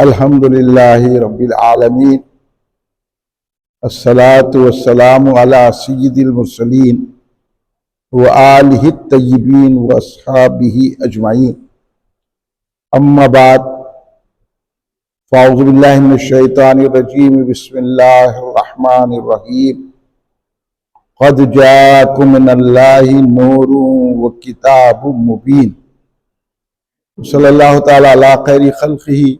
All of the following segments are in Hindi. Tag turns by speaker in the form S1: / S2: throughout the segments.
S1: अल्हम्दुलिल्लाहि रब्बिल आलमीन अस्सलातु वस्सलामु अला सय्यिदिल मुरसलीन व आलिहि तय्यिबीन व अस्हाबिही अजमाइन। अम्मा बाद फ़अऊज़ु बिल्लाहि मिनश शैतानिर रजीम। बिस्मिल्लाहिर रहमानिर रहीम। क़द जाअकुम मिनल्लाहि नूरुन व किताबुम मुबीन। सल्लल्लाहु तआला अला खैरि खल्क़िही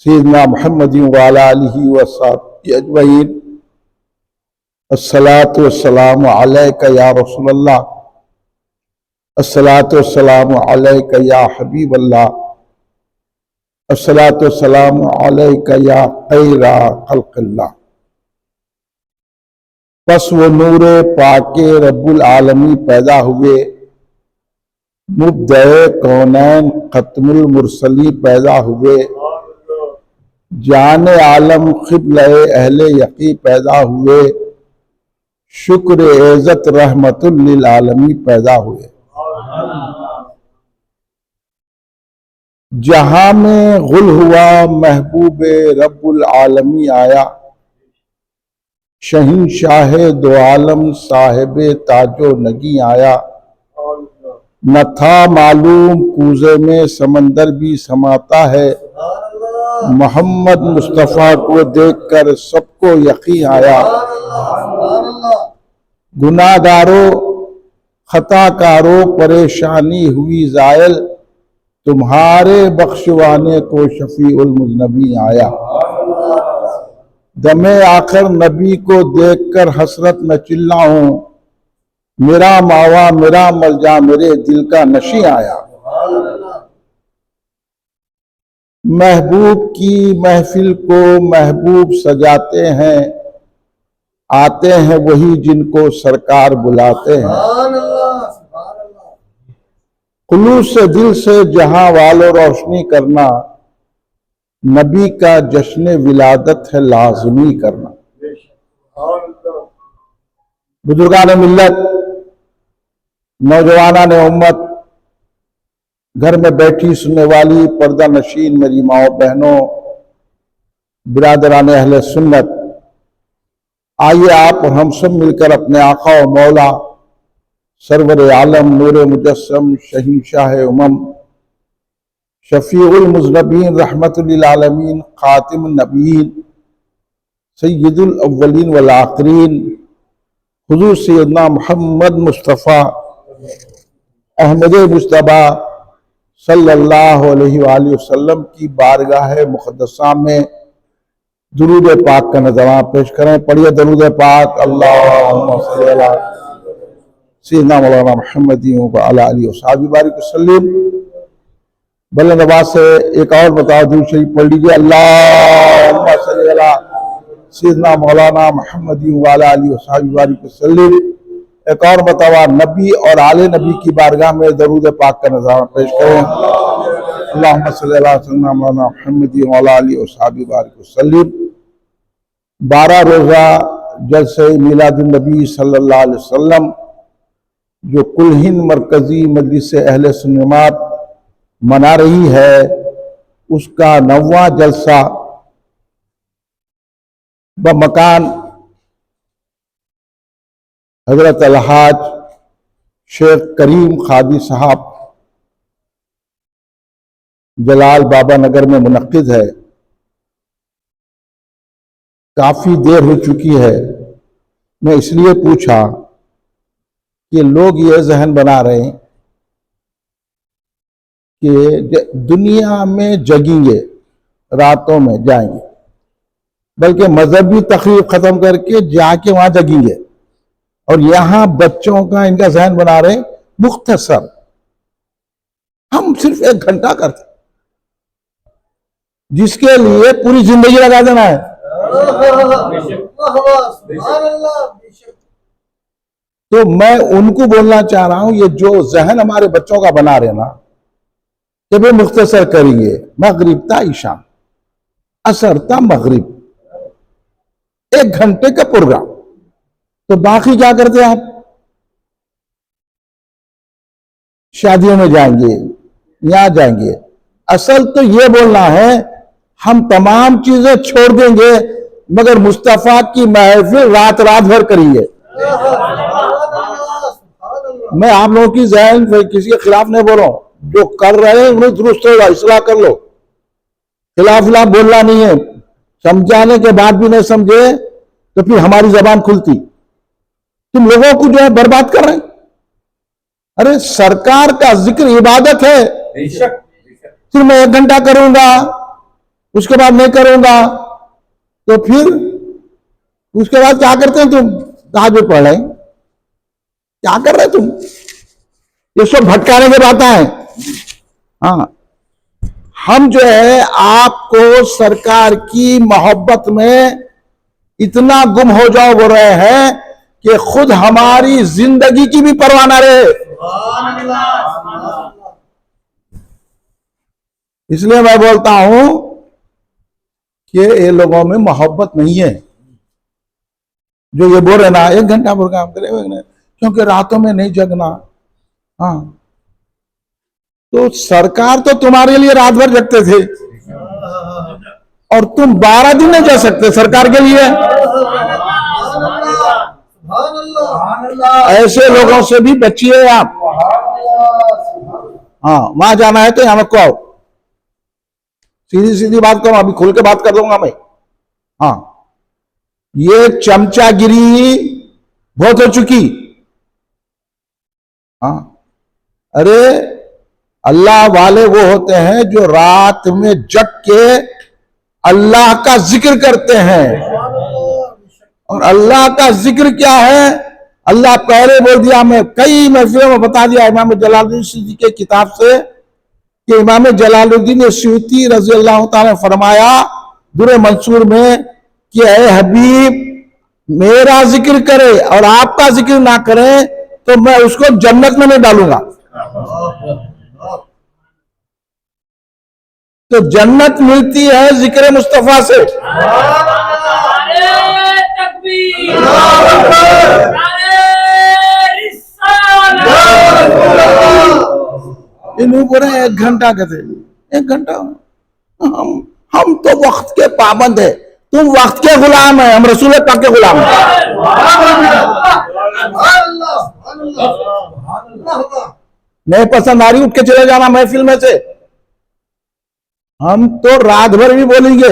S1: सय्यिदना मुहम्मदिन व अला आलिहि व अस्हाबिही अजमईन। अस्सलातु वस्सलामु अलैका या रसूलल्लाह, अस्सलातु वस्सलामु अलैका या हबीबल्लाह, अस्सलातु वस्सलामु अलैका या खैरा खल्क़िल्लाह। बस वो नूरे पाके रब्बुल आलमी पैदा हुए, मुब्दए कौनैन खत्मुल मुरसली पैदा हुए, जान आलम क़िब्ले अहले यक़ी पैदा हुए, शुक्र इज़्ज़त रहमतुल लिल आलमी पैदा हुए। जहां में गुल हुआ महबूबे रब्बुल आलमी आया, शहींशाह दो आलम साहिबे ताजो नगी आया। न था मालूम कूजे में समंदर भी समाता है, मोहम्मद मुस्तफ़ा को देखकर सबको यकीन आया। गुनाहगारों खताकारों परेशानी हुई ज़ायल, तुम्हारे बख्शवाने को शफीउल मुज़नबी आया। दमे आखिर नबी को देखकर हसरत में चिल्लाऊं, मेरा मावा मेरा मलजा मेरे दिल का नशी आया। महबूब की महफिल को महबूब सजाते हैं, आते हैं वही जिनको सरकार बुलाते हैं। खुलूस से दिल से जहां वालों रोशनी करना, नबी का जश्न विलादत है लाज़मी करना। बुजुर्गान मिल्लत, नौजवानान उम्मत, घर में बैठी सुनने वाली पर्दा नशीन मेरी माओ बहनों, बिरादरान अहले सुन्नत, आइए आप और हम सब मिलकर अपने आका और मौला सरवर आलम नूर मुजस्सम शहींशाह उमम शफीउल मुज़नबीन रहमतुल लिल आलमीन खातिमुन नबीयीन सय्यिदुल अव्वलीन वल आखिरीन हुज़ूर सय्यदना मुहम्मद मुस्तफ़ा अहमद मुज्तबा सल्लल्लाहु अलैहि वसल्लम की बारगाह मुक़द्दसा में दुरूद पाक का नज़राना पेश करें। पढ़िए दरूद पाक। अल्लाहुम्मा सल्ली अला सय्यिदना मौलाना मुहम्मदिन व अला आलिहि व सहाबिही बारिक वसल्लम। बुलंद आवाज़ से एक और बताओ, दुरूद शरीफ पढ़ लीजिए। अल्लाहुम्मा सल्ली अला सय्यिदना मौलाना मुहम्मदिन व अला आलिहि व सहाबिही बारिक वसल्लम। एक और बतावा, नबी और आले नबी की बारगाह में दरूद पाक का नज़राना पेश करें। अल्लाहुम्मा सल्ली अला सय्यिदना मौलाना मुहम्मदिन व अला आलिहि व सहाबिही बारिक वसल्लम। 12 रोज़ा जलसे मिलादुन नबी सल्लल्लाहु अलैहि वसल्लम जो कुल हिंद मरकजी मजलिस अहले सुन्नत मना रही है, उसका 9वां जलसा बमकान हजरत अलहाज शेख करीम खादी साहब जलाल बाबा नगर में मुनक्किद है। काफी देर हो चुकी है। मैं इसलिए पूछा कि लोग ये जहन बना रहे हैं कि दुनिया में जगेंगे, रातों में जाएंगे, बल्कि मजहबी तकरीब खत्म करके जाके वहां जगेंगे। और यहां बच्चों का इनका जहन बना रहे मुख्तसर, हम सिर्फ 1 घंटा करते, जिसके लिए पूरी जिंदगी लगा देना है। तो मैं उनको बोलना चाह रहा हूं, ये जो जहन हमारे बच्चों का बना रहे ना कि वे मुख्तसर करेंगे, मगरिब था ईशा, असर था मगरिब, 1 घंटे का प्रोग्राम, तो बाकी क्या करते हैं आप? शादियों में जाएंगे, यहां जाएंगे। असल तो ये बोलना है हम तमाम चीजें छोड़ देंगे मगर मुस्तफा की महफिल रात रात भर करिए। मैं आप लोगों की जहन किसी के खिलाफ नहीं बोल रहा हूं, जो कर रहे हैं उन्हें दुरुस्त होगा, इसलाह कर लो, खिलाफ बोलना नहीं है। समझाने के बाद भी नहीं समझे तो फिर हमारी जबान खुलती। तुम लोगों को जो है बर्बाद कर रहे हैं। अरे सरकार का जिक्र इबादत है, फिर मैं 1 घंटा करूंगा उसके बाद नहीं करूंगा, तो फिर उसके बाद क्या करते हैं तुम? तहज्जुद पढ़ रहे, क्या कर रहे तुम? ये सब भटकाने की बातें हैं। हाँ, हम जो है आपको सरकार की मोहब्बत में इतना गुम हो जाओ बोल रहे हैं कि खुद हमारी जिंदगी की भी परवाह ना रहे। इसलिए मैं बोलता हूं कि ये लोगों में मोहब्बत नहीं है। जो ये बोल रहे ना 1 घंटा प्रोग्राम करें क्योंकि रातों में नहीं जगना। हाँ, तो सरकार तो तुम्हारे लिए रात भर जगते थे और तुम 12 दिन नहीं जा सकते सरकार के लिए। ऐसे लोगों से भी बचिए आप। हाँ, वहां जाना है तो यहां को आओ, सीधी सीधी बात करो, अभी खुल के बात कर दूंगा मैं। हाँ, ये चमचागिरी बहुत हो चुकी। हाँ, अरे अल्लाह वाले वो होते हैं जो रात में जग के अल्लाह का जिक्र करते हैं। और अल्लाह का जिक्र क्या है? अल्लाह पहले बोल दिया, मैं कई महफिलों में बता दिया इमाम जलालुद्दीन सयूती के किताब से कि इमाम जलालुद्दीन सयूती रजी अल्लाह ताला ने फरमाया दुर्र मंसूर में कि ऐ हबीब, मेरा जिक्र करे और आपका जिक्र ना करे तो मैं उसको जन्नत में नहीं डालूंगा। तो जन्नत मिलती है जिक्र मुस्तफा से। इन ऊपर 1 घंटा कहते, 1 घंटा। हम तो वक्त के पाबंद है, तुम वक्त के गुलाम है, हम रसूल पाक के गुलाम है। नहीं पसंद आ रही उठ के चले जाना महफिल में से। हम तो रात भर भी बोलेंगे,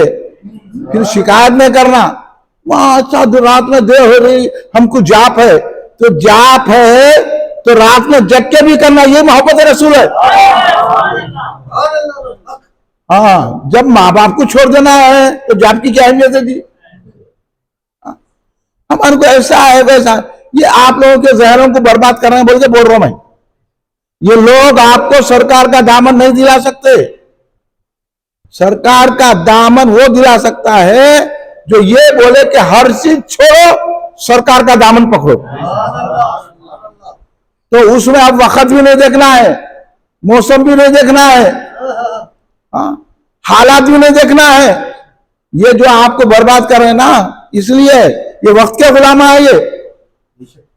S1: फिर शिकायत नहीं करना। वहां अच्छा रात में देर हो रही, हमको जाप है, तो जाप है तो रात में जग के भी करना, ये मोहब्बत रसूल है। हाँ, जब माँ बाप को छोड़ देना है तो जाप की क्या अहमियत है जी? हमारे को ऐसा है वैसा, ये आप लोगों के जहरों को बर्बाद कर रहे हैं बोल के बोल रहा हूं मैं। ये लोग आपको सरकार का दामन नहीं दिला सकते। सरकार का दामन वो दिला सकता है जो ये बोले कि हर चीज छोड़ो, सरकार का दामन पकड़ो। तो उसमें अब वक्त भी नहीं देखना है, मौसम भी नहीं देखना है, हालात भी नहीं देखना है। ये जो आपको बर्बाद कर रहे हैं ना, इसलिए ये वक्त के गुलाम है ये,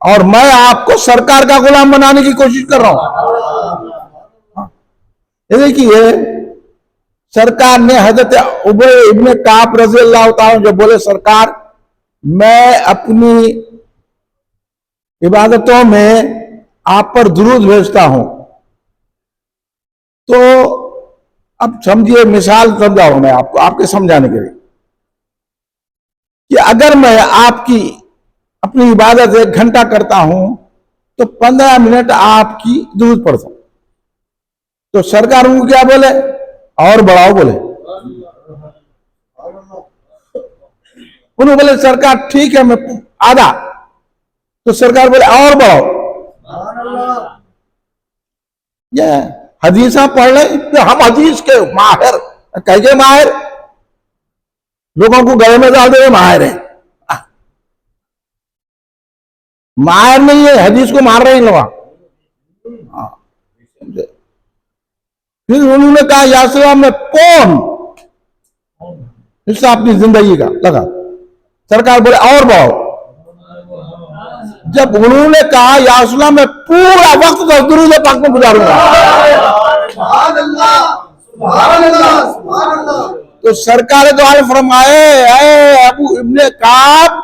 S1: और मैं आपको सरकार का गुलाम बनाने की कोशिश कर रहा हूं। ये देखिए, सरकार ने हजरत उबय इब्न काब रज़ी अल्लाह ताला जो बोले, सरकार मैं अपनी इबादतों में आप पर दुरूद भेजता हूं। तो अब समझिए, मिसाल समझाऊं मैं आपको, आपके समझाने के लिए कि अगर मैं आपकी अपनी इबादत 1 घंटा करता हूं तो 15 मिनट आपकी दुरूद पढ़ता हूं, तो सरकार उनको क्या बोले? और बढ़ाओ बोले। उन्होंने बोले सरकार ठीक है मैं आधा, तो सरकार बोले और बढ़ाओ। ये हदीसा पढ़ ले तो हम हदीस के माहिर कह के माहिर, लोगों को गले में डाल दे माहिर है। माहिर नहीं है, हदीस को मार रहे हैं लोग। फिर उन्होंने कहा या सलाम में कौन हिस्सा अपनी जिंदगी का लगा? सरकार बोले और बढ़ाओ। जब उन्होंने कहा या सलाम में पूरा वक्त तो दुरूद पाक में गुजारूंगा, तो सरकार दो आलम फरमाए, ऐ अबू इब्ने काब,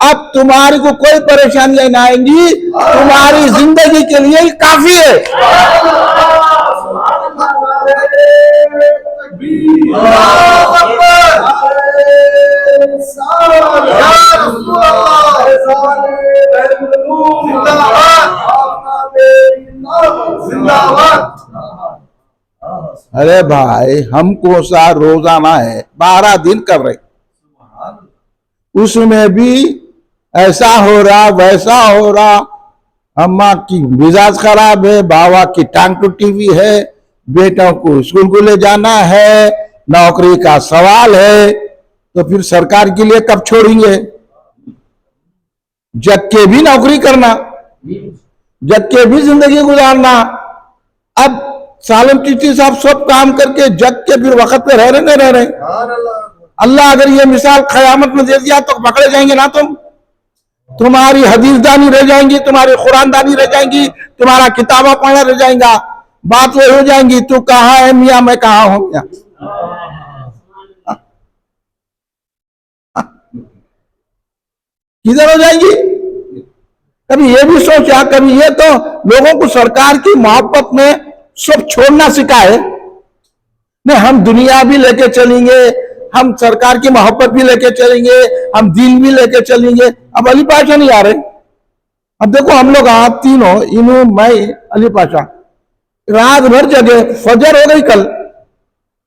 S1: अब तुम्हारी को कोई परेशानियां ना आएंगी, तुम्हारी जिंदगी के लिए ही काफी है। अरे भाई, हमको सा रोजाना है 12 दिन कर रहे, उसमें भी ऐसा हो रहा वैसा हो रहा, अम्मा की मिजाज खराब है, बाबा की टांग टूटी हुई है, बेटों को स्कूल को ले जाना है, नौकरी का सवाल है, तो फिर सरकार के लिए कब छोड़ेंगे? जग के भी नौकरी करना, जग के भी जिंदगी गुजारना। अब सालम चिश्ती साहब सब काम करके जग के फिर वक्त पे रह रहे नहीं रह रहे। अल्लाह अगर ये मिसाल क़यामत में दे दिया तो पकड़े जाएंगे ना तुम, तुम्हारी हदीस दानी रह जाएंगी, तुम्हारी कुरान दानी रह जाएंगी, तुम्हारा किताबा पढ़ना रह जाएगा, बात वो हो जाएंगी, तू कहाँ है मियाँ, मैं कहाँ हूं मियाँ। किधर हो जाएंगी? कभी ये भी सोचा, कभी ये तो लोगों को सरकार की मोहब्बत में सब छोड़ना सिखाए, नहीं हम दुनिया भी लेके चलेंगे, हम सरकार की मोहब्बत भी लेके चलेंगे, हम दीन भी लेके चलेंगे। अब अली पाशा नहीं आ रहे। अब देखो हम लोग आप तीनों, इनू, मैं, अली पाशा, रात भर जगे, फजर हो गई कल,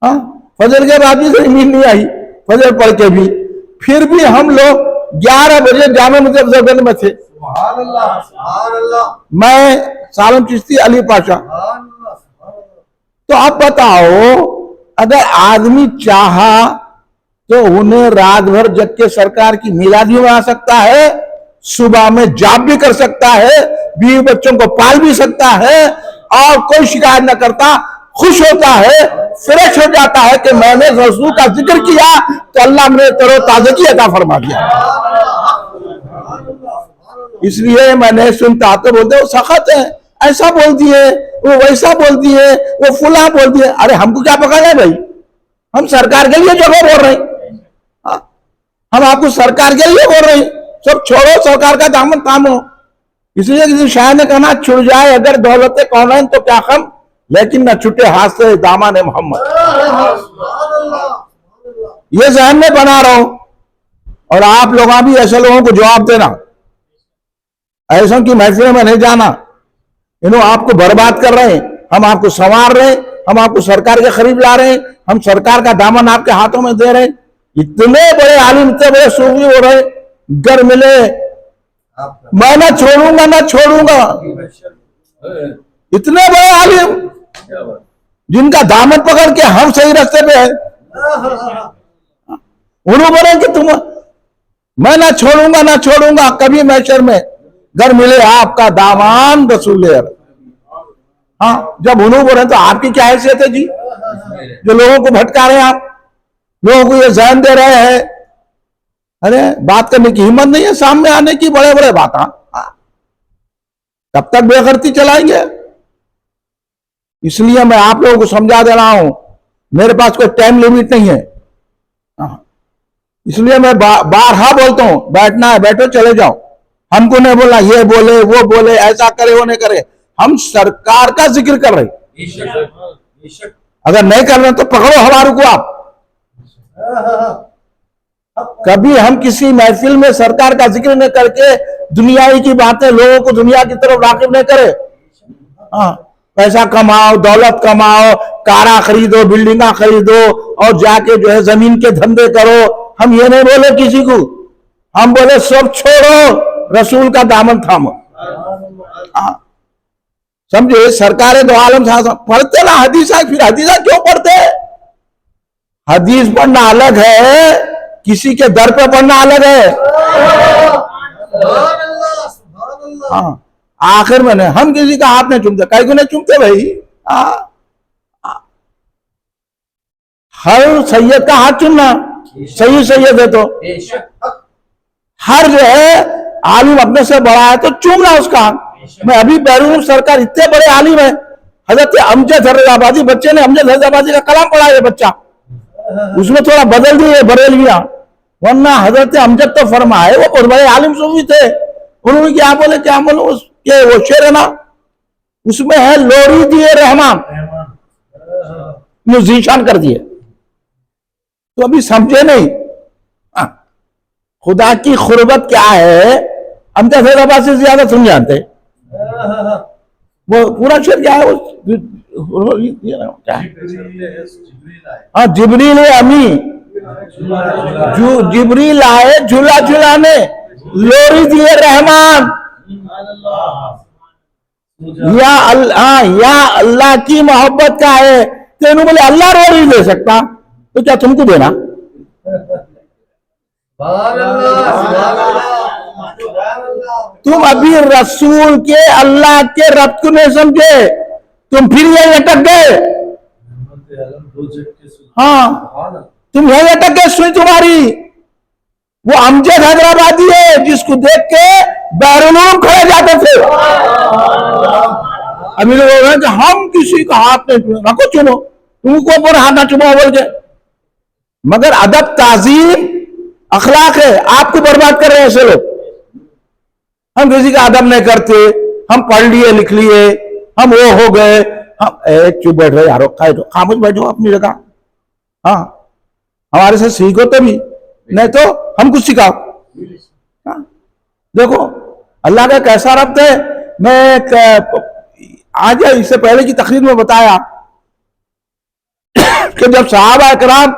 S1: हाँ फजर के बाद भी नींद नहीं आई, फजर पढ़ के भी, फिर भी हम लोग 11 बजे जामा मस्जिद जगन में थे। मैं सालम चिश्ती, अली पाशा। तो आप बताओ, अगर आदमी चाहा तो उन्हें रात भर जग के सरकार की मिलादी में आ सकता है, सुबह में जॉब भी कर सकता है, बीवी बच्चों को पाल भी सकता है, और कोई शिकायत न करता, खुश होता है, फ्रेश हो जाता है कि मैंने रसूल का जिक्र किया तो अल्लाह ने तरो ताजगी अता फरमा दिया। इसलिए मैंने सुनता तो बोलते वो सख्त है, ऐसा बोल दिए, वो वैसा बोल दिए, वो फुला बोल दिए। अरे हमको क्या पकड़ है भाई, हम सरकार के लिए जगह बोल रहे हैं, हम आपको सरकार के लिए बोल रहे हैं, सब छोड़ो, सरकार का दामन थामो। इसलिए किसी शायर ने कहना, छुड़ जाए अगर दौलत कौनैन तो क्या कम, लेकिन न छुटे हाथ से दामन मोहम्मद। ये जहन में बना रहो, और आप लोग भी ऐसे लोगों को जवाब देना, ऐसों की महफिलों में नहीं जाना, इन्हों आपको बर्बाद कर रहे हैं, हम आपको संवार रहे हैं, हम आपको सरकार के करीब ला रहे हैं, हम सरकार का दामन आपके हाथों में दे रहे हैं। इतने बड़े आलिम, इतने बड़े सूफी हो रहे, घर मिले, मैं ना छोड़ूंगा ना छोड़ूंगा, इतने बड़े आलिम जिनका दामन पकड़ के हम सही रास्ते पे है, उन्होंने बोले कि तुम, मैं ना छोड़ूंगा ना छोड़ूंगा, कभी मैशर में घर मिले आपका दामान रसूल। हाँ, जब उन्होंने बोले तो आपकी क्या हैसियत है जी, जो लोगों को भटका रहे हैं, आप लोगों को ये जहन दे रहे हैं। अरे बात करने की हिम्मत नहीं है, सामने आने की, बड़े बड़े बात। कब तक बेगैरती चलाएंगे? इसलिए मैं आप लोगों को समझा दे रहा हूं, मेरे पास कोई टाइम लिमिट नहीं है। इसलिए मैं बारहा बोलता हूं, बैठना है बैठो, चले जाओ, हमको नहीं बोलना ये बोले वो बोले, ऐसा करे वो नहीं करे, हम सरकार का जिक्र कर रहे। अगर नहीं कर रहे तो पकड़ो हमारे को आप। कभी हम किसी महफिल में सरकार का जिक्र नहीं करके दुनियाई की बातें, लोगों को दुनिया की तरफ राग़िब नहीं करे। हाँ, पैसा कमाओ, दौलत कमाओ, कारा खरीदो, बिल्डिंगा खरीदो, और जाके जो है जमीन के धंधे करो। हम ये नहीं बोले किसी को, हम बोले सब छोड़ो, रसूल का दामन थामो। समझे? सरकारें दो आलम पढ़ते ना हदीस, फिर हदीसा क्यों पढ़ते? हदीस पढ़ना अलग है, किसी के दर पे पढ़ना अलग है। हाँ, आखिर में हम किसी का हाथ नहीं चूमते, कहीं को नहीं चूमते भाई। हर सैयद का हाथ चूमना, सही सैयद है तो हर जो है आलिम अपने से बड़ा है तो चूमना उसका। मैं अभी बैरून सरकार, इतने बड़े आलिम है, हजरत अमजद हैदराबादी, बच्चे ने अमजद हैदराबादी का कलाम पढ़ा है बच्चा, उसमें थोड़ा बदल दिए बरेलवियां, वरना हजरत अमजद तो फरमाए, वो बहुत बड़े आलिम सूफी थे, उन्होंने क्या बोले ये वो शेर है ना, उसमें है लोरी दिए रहमान, जीशान कर दिए। तो अभी समझे नहीं खुदा की खुरबत क्या है, हम तो फैजाबाद से ज्यादा तुम जानते। वो पूरा शेर क्या है, क्या है? हाँ, जिब्रील अमी, जिब्रील आए झूला झूलाने, लोरी दिए रहमान, या अल्लाह की मोहब्बत का है। तो इन्होंने बोले अल्लाह लोरी दे सकता, तो क्या तुमको देना? तुम अभी रसूल के अल्लाह के रब को नहीं समझे, तुम फिर यही अटक गए। हाँ, तुम यही अटक गए। सुनी तुम्हारी वो अमजद हैदराबादी है जिसको देख के बैरून खड़े जाते थे। अभी लोग बोल रहे हैं कि हम किसी का हाथ नहीं चुनो, रखो चुनो, तुमको पर हाथ ना चुनो बोल के। मगर अदब ताजीम अखलाक है, आपको बर्बाद कर रहे हैं ऐसे लोग। हम किसी का अदब नहीं करते, हम पढ़ लिए लिख लिए, हम वो हो गए, हम चुप बैठ रहे यारो, खामोश बैठो अपनी जगह। हाँ, हमारे से सीखो तभी, नहीं तो हम कुछ सिखाओ। हाँ? देखो अल्लाह का कैसा रब्त है। मैं आज इससे पहले की तकरीर में बताया कि जब सहाबा कराम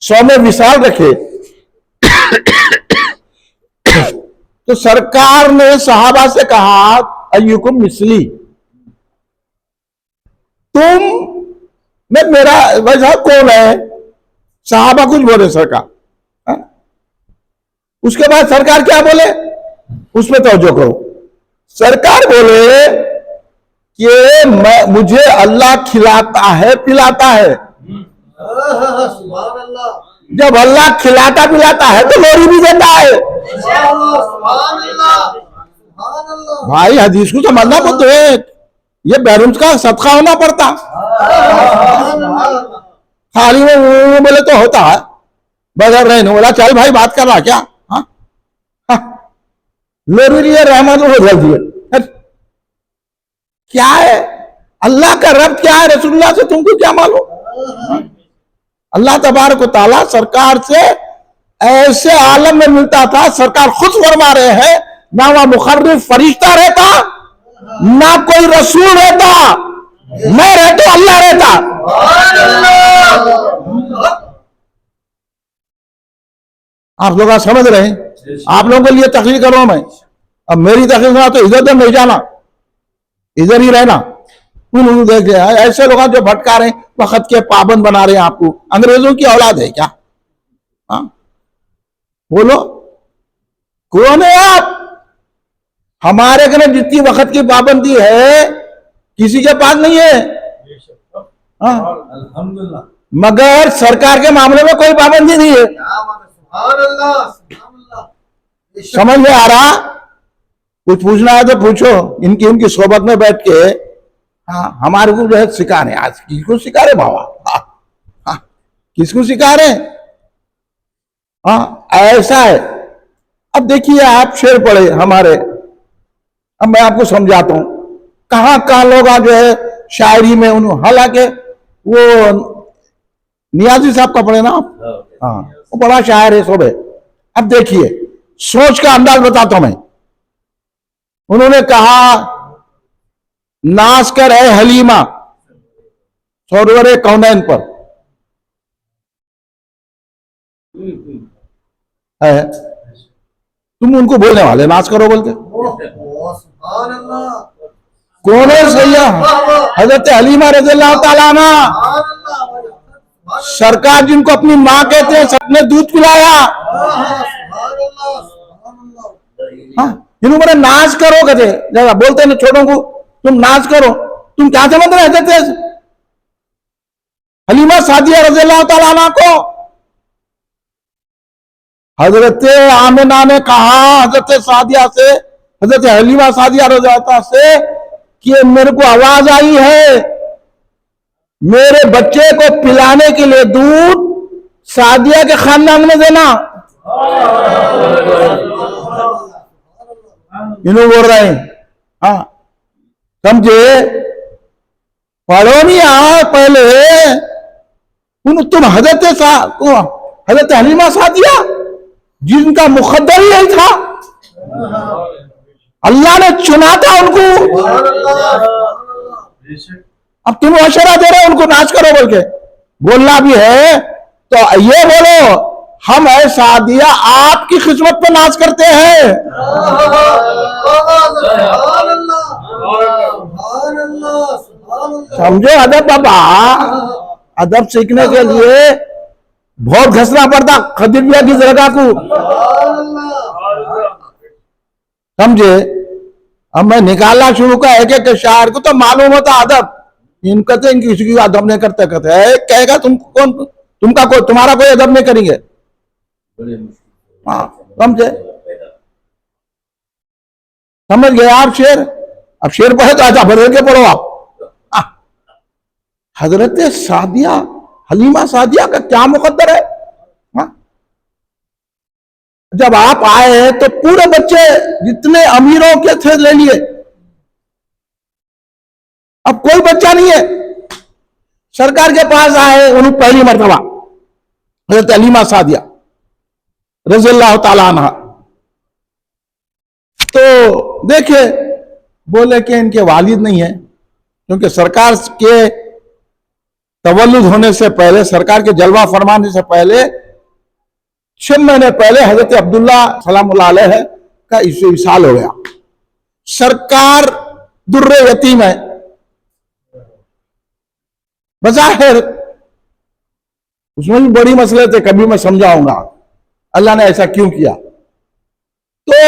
S1: 100 में विसाल रखे तो सरकार ने सहाबा से कहा अय्युकुम मिसली, तुम में मेरा वजह कौन है? सहाबा कुछ बोले सरकार। उसके बाद सरकार क्या बोले, उसमें तवज्जो करो। सरकार बोले कि मुझे अल्लाह खिलाता है पिलाता है। जब अल्लाह खिलाता पिलाता है तो लोरी भी देता है। भाई हदीस को समझना बुद्ध है, ये बैरून का सदका होना पड़ता। खाली में बोले तो होता है, बगैर रहने बोला चल भाई बात कर रहा क्या? हाँ हाँ, लोरी लिए रहमत हो दिए। क्या है अल्लाह का रब, क्या है रसूलुल्लाह से तुमको क्या मालूम? अल्लाह तबारक व तआला सरकार से ऐसे आलम में मिलता था, सरकार खुद फरमा रहे हैं, ना वह मुखर्रिफ फरिश्ता रहता, ना कोई रसूल रहता, मैं रहता अल्लाह रहता। आप लोग समझ रहे हैं? आप लोगों के लिए तकरीर कर रहा हूं मैं। अब मेरी तकरीर ना तो इधर उधर नहीं जाना, इधर ही रहना। उन्होंने देख लिया ऐसे लोग जो भटका रहे हैं, वक्त के पाबंद बना रहे हैं आपको। अंग्रेजों की औलाद है क्या? हाँ बोलो कौन है आप? हमारे घर जितनी वक्त की पाबंदी है किसी के पास नहीं है। हाँ अल्हम्दुलिल्लाह, मगर सरकार के मामले में कोई पाबंदी नहीं है। समझ में आ रहा? कुछ पूछना है तो पूछो, इनकी सोबत में बैठ के। हाँ हमारे को जो है सिखा रहे, आज किसको सिखा रहे बाबा? हाँ किसको सिखा रहे? हाँ ऐसा है। अब देखिए आप शेर पढ़े हमारे, अब मैं आपको समझाता हूं कहां कहां लोग जो है शायरी में उन्होंने, हालांकि वो नियाजी साहब का पढ़े ना आप, हाँ वो बड़ा शायर है सब है। अब देखिए सोच का अंदाज बताता हूं मैं। उन्होंने कहा नाश कर है हलीमा सरोवरे कौनैन पर है, तुम उनको बोलने वाले नाश करो बोलते? कौन है सैया? हजरत हलीमा रज़ियल्लाहु ताला अन्हा, सरकार जिनको अपनी मां कहते हैं, सबने दूध पिलाया। हाँ इन्होंने नाश करो कहते, जरा बोलते ना छोटों को तुम नाश करो, तुम क्या समझ रहे थे हलीमा सादिया रज़ियल्लाहु ताला अन्हा को? हजरत आमिना ने कहा हजरत सादिया से, हजरत हलीमा सादिया रज़ियल्लाहु ताला से कि मेरे को आवाज आई है मेरे बच्चे को पिलाने के लिए दूध सादिया के खानदान में देना। इन्हों बोल रहे हैं, हाँ समझे, पढ़ो नहीं पहले तुम हजरत हलीमा सादिया जिनका मुकद्दर ही यही था, अल्लाह ने चुना था उनको। अब तुम मशवरा दे रहे हो उनको नाच करो बोल के, बोलना भी है तो ये बोलो हम है सादिया आपकी खिदमत पे नाच करते हैं। समझो अदब बाबा, अदब सीखने के लिए बहुत घसना पड़ता खदीजा की जगह को, समझे। अब मैं निकालना शुरू का एक एक शायर को तो मालूम होता अदब, इनका तो इनकी किसी की अदब नहीं करते कहते कहेगा तुमको कौन, तुम्हारा कोई अदब नहीं करेंगे। हाँ समझे, समझ गए आप शेर। अब शेर पढ़े तो अच्छा बदल के पढ़ो आप। हजरत सादिया हलीमा सादिया का क्या मुकद्दर है। हाँ? जब आप आए तो पूरे बच्चे जितने अमीरों के थे ले लिए, अब कोई बच्चा नहीं है। सरकार के पास आए उन्हें पहली मर्तबा हजरत हलीमा सादिया रज़ी अल्लाह ताला अन्हा, तो देखे बोले कि इनके वालिद नहीं है, क्योंकि सरकार के तवल्लुद होने से पहले, सरकार के जलवा फरमाने से पहले 6 महीने पहले हजरत अब्दुल्ला सलामुल्लाह अलैह का विसाल हो गया। सरकार दुर्रे यतीम है, बज़ाहिर उसमें भी बड़ी मसले थे, कभी मैं समझाऊंगा अल्लाह ने ऐसा क्यों किया। तो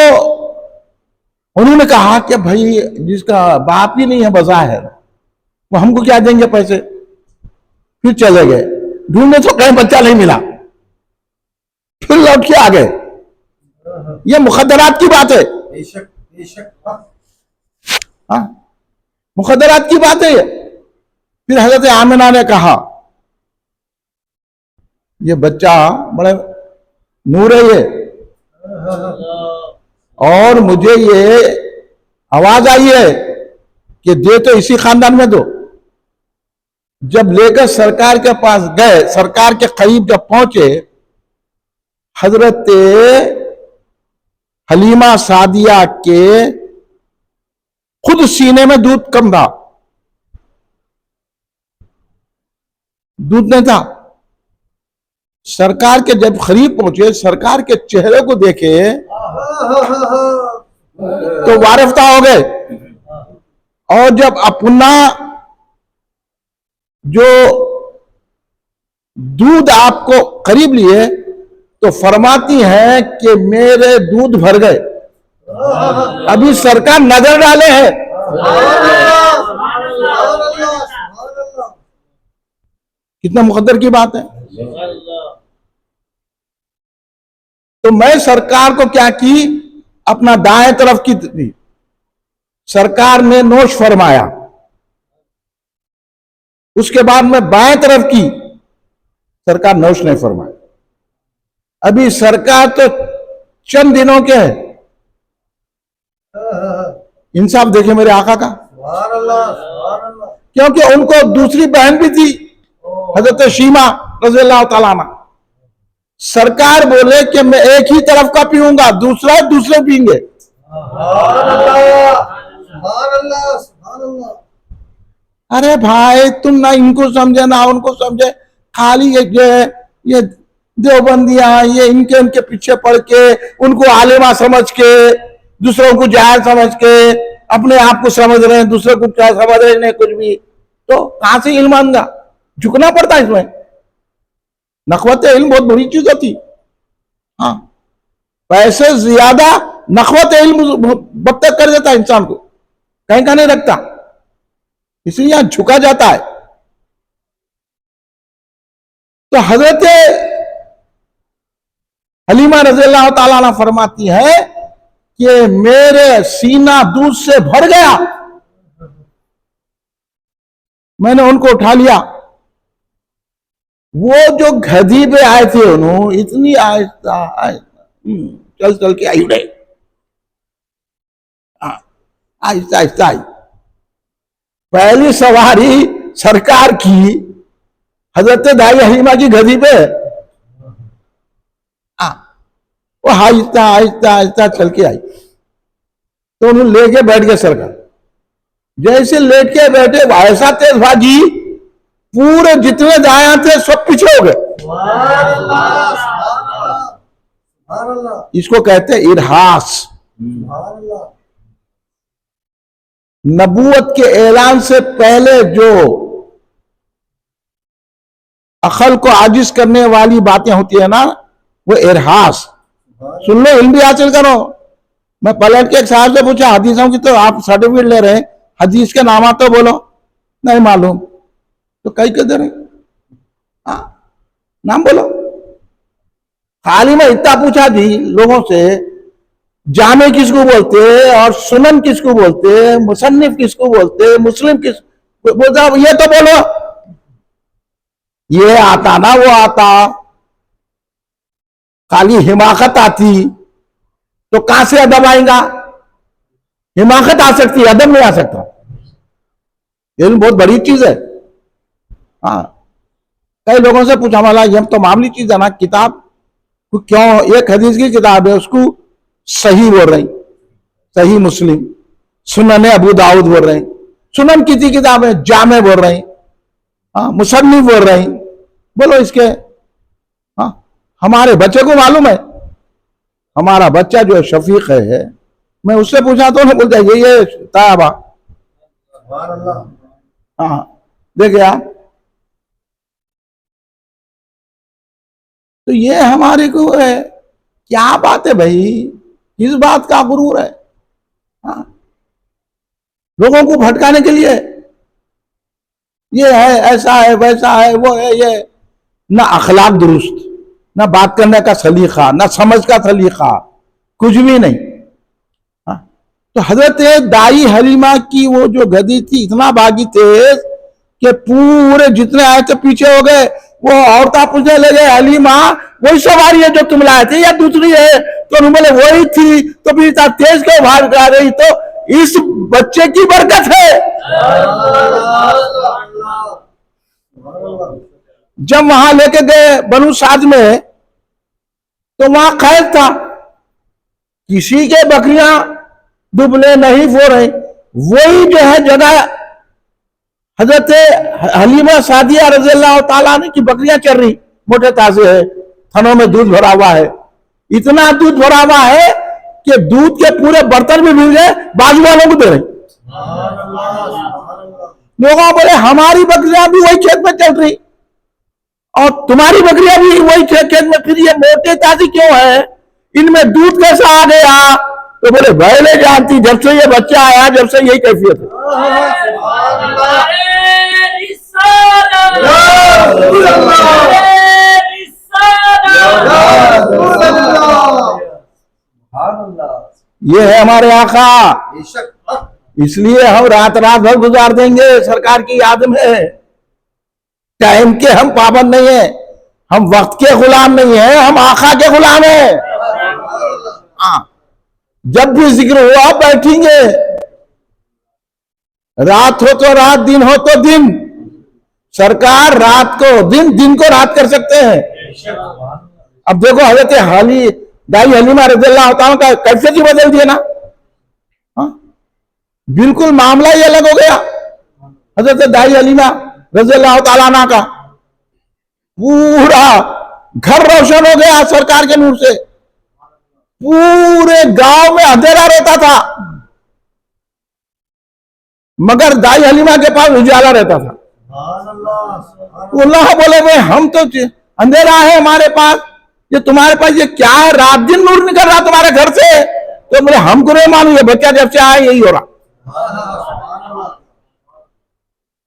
S1: उन्होंने कहा कि भाई जिसका बाप ही नहीं है बज़ाहिर, वो हमको क्या देंगे पैसे। फिर चले गए ढूंढने तो कहीं बच्चा नहीं मिला, फिर लौट के आ गए। ये मुखद्दरात की बात है, हाँ मुखद्दरात की बात है। फिर हजरत आमिना ने कहा ये बच्चा बड़े नूर है ये, और मुझे ये आवाज आई है कि दे तो इसी खानदान में दो। जब लेकर सरकार के पास गए, सरकार के करीब जब पहुंचे, हजरत हलीमा सादिया के खुद सीने में दूध कम था, दूध नहीं था। सरकार के जब करीब पहुंचे, सरकार के चेहरे को देखे तो वारिफ्ता हो गए, और जब अपना जो दूध आपको करीब लिए तो फरमाती हैं कि मेरे दूध भर गए, अभी सरकार नजर डाले हैं। कितना मुकद्दर की बात है। तो मैं सरकार को क्या की, अपना दाएं तरफ की दी, सरकार ने नोश फरमाया। उसके बाद में बाएं तरफ की, सरकार नोश नहीं फरमाया। अभी सरकार तो चंद दिनों के है। इंसाफ देखे मेरे आका का, क्योंकि उनको दूसरी बहन भी थी हजरत शीमा रज़ी अल्लाह ताला अन्हा। सरकार बोले कि मैं एक ही तरफ का पीऊंगा, दूसरा दूसरे पीएंगे। अरे भाई तुम ना इनको समझे ना उनको समझे, खाली ये देवबंदियां ये इनके पीछे पड़ के, उनको आलिमा समझ के, दूसरों को जाहिल समझ के, अपने आप को समझ रहे हैं, दूसरे को क्या समझ रहे नहीं कुछ भी। तो कहां से इल्म आएगा, झुकना पड़ता है इसमें। नखवत इल्म बहुत बुरी चीज होती। हाँ पैसे ज्यादा नखवत इल्म बदतर कर देता है इंसान को, कहीं का नहीं रखता, इसलिए यहां झुका जाता है। तो हजरत हलीमा रज़ी अल्लाह ताला अन्हा फरमाती है कि मेरे सीना दूध से भर गया, मैंने उनको उठा लिया, वो जो गधी पे आए थे उन्होंने इतनी आहिस्ता आहिस्ता चल चल के आई उड़े, आहिस्ता आहिस्ता आई। पहली सवारी सरकार की हजरत दाई हलीमा की गधी पे, वो आहिस्ता आहिस्ता आहिस्ता चल के आई। तो उन्होंने लेके बैठ गए सरकार। जैसे लेट के बैठे ऐसा तेज भागी, पूरे जितने दाया थे सब पीछे हो गए। इसको कहते हैं इरहास। नबूवत के ऐलान से पहले जो अकल को आजिज करने वाली बातें होती है ना, वो इरहास। सुन लो, इल्म भी हासिल करो। मैं पलट के एक साहब से पूछा, हदीसों की तो आप सर्टिफिकेट ले रहे हैं, हदीस के नाम तो बोलो। नहीं मालूम। तो कई किधर है, नाम बोलो। खाली मैं इतना पूछा थी लोगों से, जामे किसको बोलते और सुनन किसको बोलते, मुसन्निफ किसको बोलते, मुस्लिम किस बोलता, ये तो बोलो। ये आता ना वो आता, खाली हिमाकत आती तो कहां से अदब आएगा? हिमाकत आ सकती है, अदब नहीं आ सकता। ये बहुत बड़ी चीज है। हाँ, कई लोगों से पूछा, वाला ये तो मामूली चीज है ना, किताब क्यों, एक हदीस की किताब है उसको सही बोल रही, सही मुस्लिम, सुनन अबू दाऊद बोल रहे, सुनन किसी किताब है जामे बोल रही, हाँ मुसन्निफ बोल रही। बोलो इसके, हाँ हमारे बच्चे को मालूम है, हमारा बच्चा जो है शफीक है, मैं उससे पूछा तो उन्हें बोलता है ये ताबा। हाँ देखिए आप, तो ये हमारे को है, क्या बात है भाई, किस बात का गुरूर है? हाँ, लोगों को भटकाने के लिए ये है, ऐसा है, वैसा है, वो है, ये ना अखलाक दुरुस्त, ना बात करने का सलीका, ना समझ का सलीका, कुछ भी नहीं। हाँ, तो हजरत दाई हलीमा की वो जो गधी थी इतना भागी तेज कि पूरे जितने आए थे पीछे हो गए। वो औरता पूछने लगे, हलीमा वही सवारी है जो तुम लाए थे या दूसरी है? तो उन्होंने बोले वही थी। तो फिर इतना तेज क्यों भाग आ रही? तो इस बच्चे की बरकत है। जब वहां लेके गए बनु साद में, तो वहां खैर था, किसी के बकरियां दुबले नहीं हो रही। वही जो है जगह हजरत हलीमा सादिया रज़ियल्लाहु ताला अन्हा की बकरियां चल रही, मोटे ताजे है, थनों में दूध भरा हुआ है, इतना दूध भरा हुआ है कि दूध के पूरे बर्तन भी मिल गए, बाजू वालों को दे रहे। लोगों बोले हमारी बकरियां भी वही खेत में चल रही और तुम्हारी बकरियां भी वही खेत में, फिर ये मोटे ताजी क्यों है, इनमें दूध कैसा आ गया? तो बोले पहले जानती, जब से ये बच्चा आया जब से यही कैफियत है। ये है हमारे आका, इसलिए हम रात रात भर गुजार देंगे सरकार की याद में। टाइम के हम पाबंद नहीं है, हम वक्त के गुलाम नहीं है, हम आका के गुलाम है। हाँ, जब भी जिक्र हुआ बैठेंगे, रात हो तो रात, दिन हो तो दिन। सरकार रात को दिन, दिन को रात कर सकते हैं। अब देखो हजरत दाई हलीमा रज़ियल्लाहु ताला का कैफियत ही बदल दिया ना। हाँ, बिल्कुल मामला ही अलग हो गया। हजरत दाई हलीमा रज़ियल्लाहु ताला अन्हा का पूरा घर रोशन हो गया सरकार के नूर से। पूरे गांव में अंधेरा रहता था, मगर दाई हलीमा के पास उजाला रहता था। अल्लाह बोले भाई हम तो अंधेरा है हमारे पास, ये तुम्हारे पास ये क्या है? रात दिन नूर निकल रहा तुम्हारे घर से। तो बोले हमको नहीं मालूम, ये बच्चा जब से आया यही हो रहा।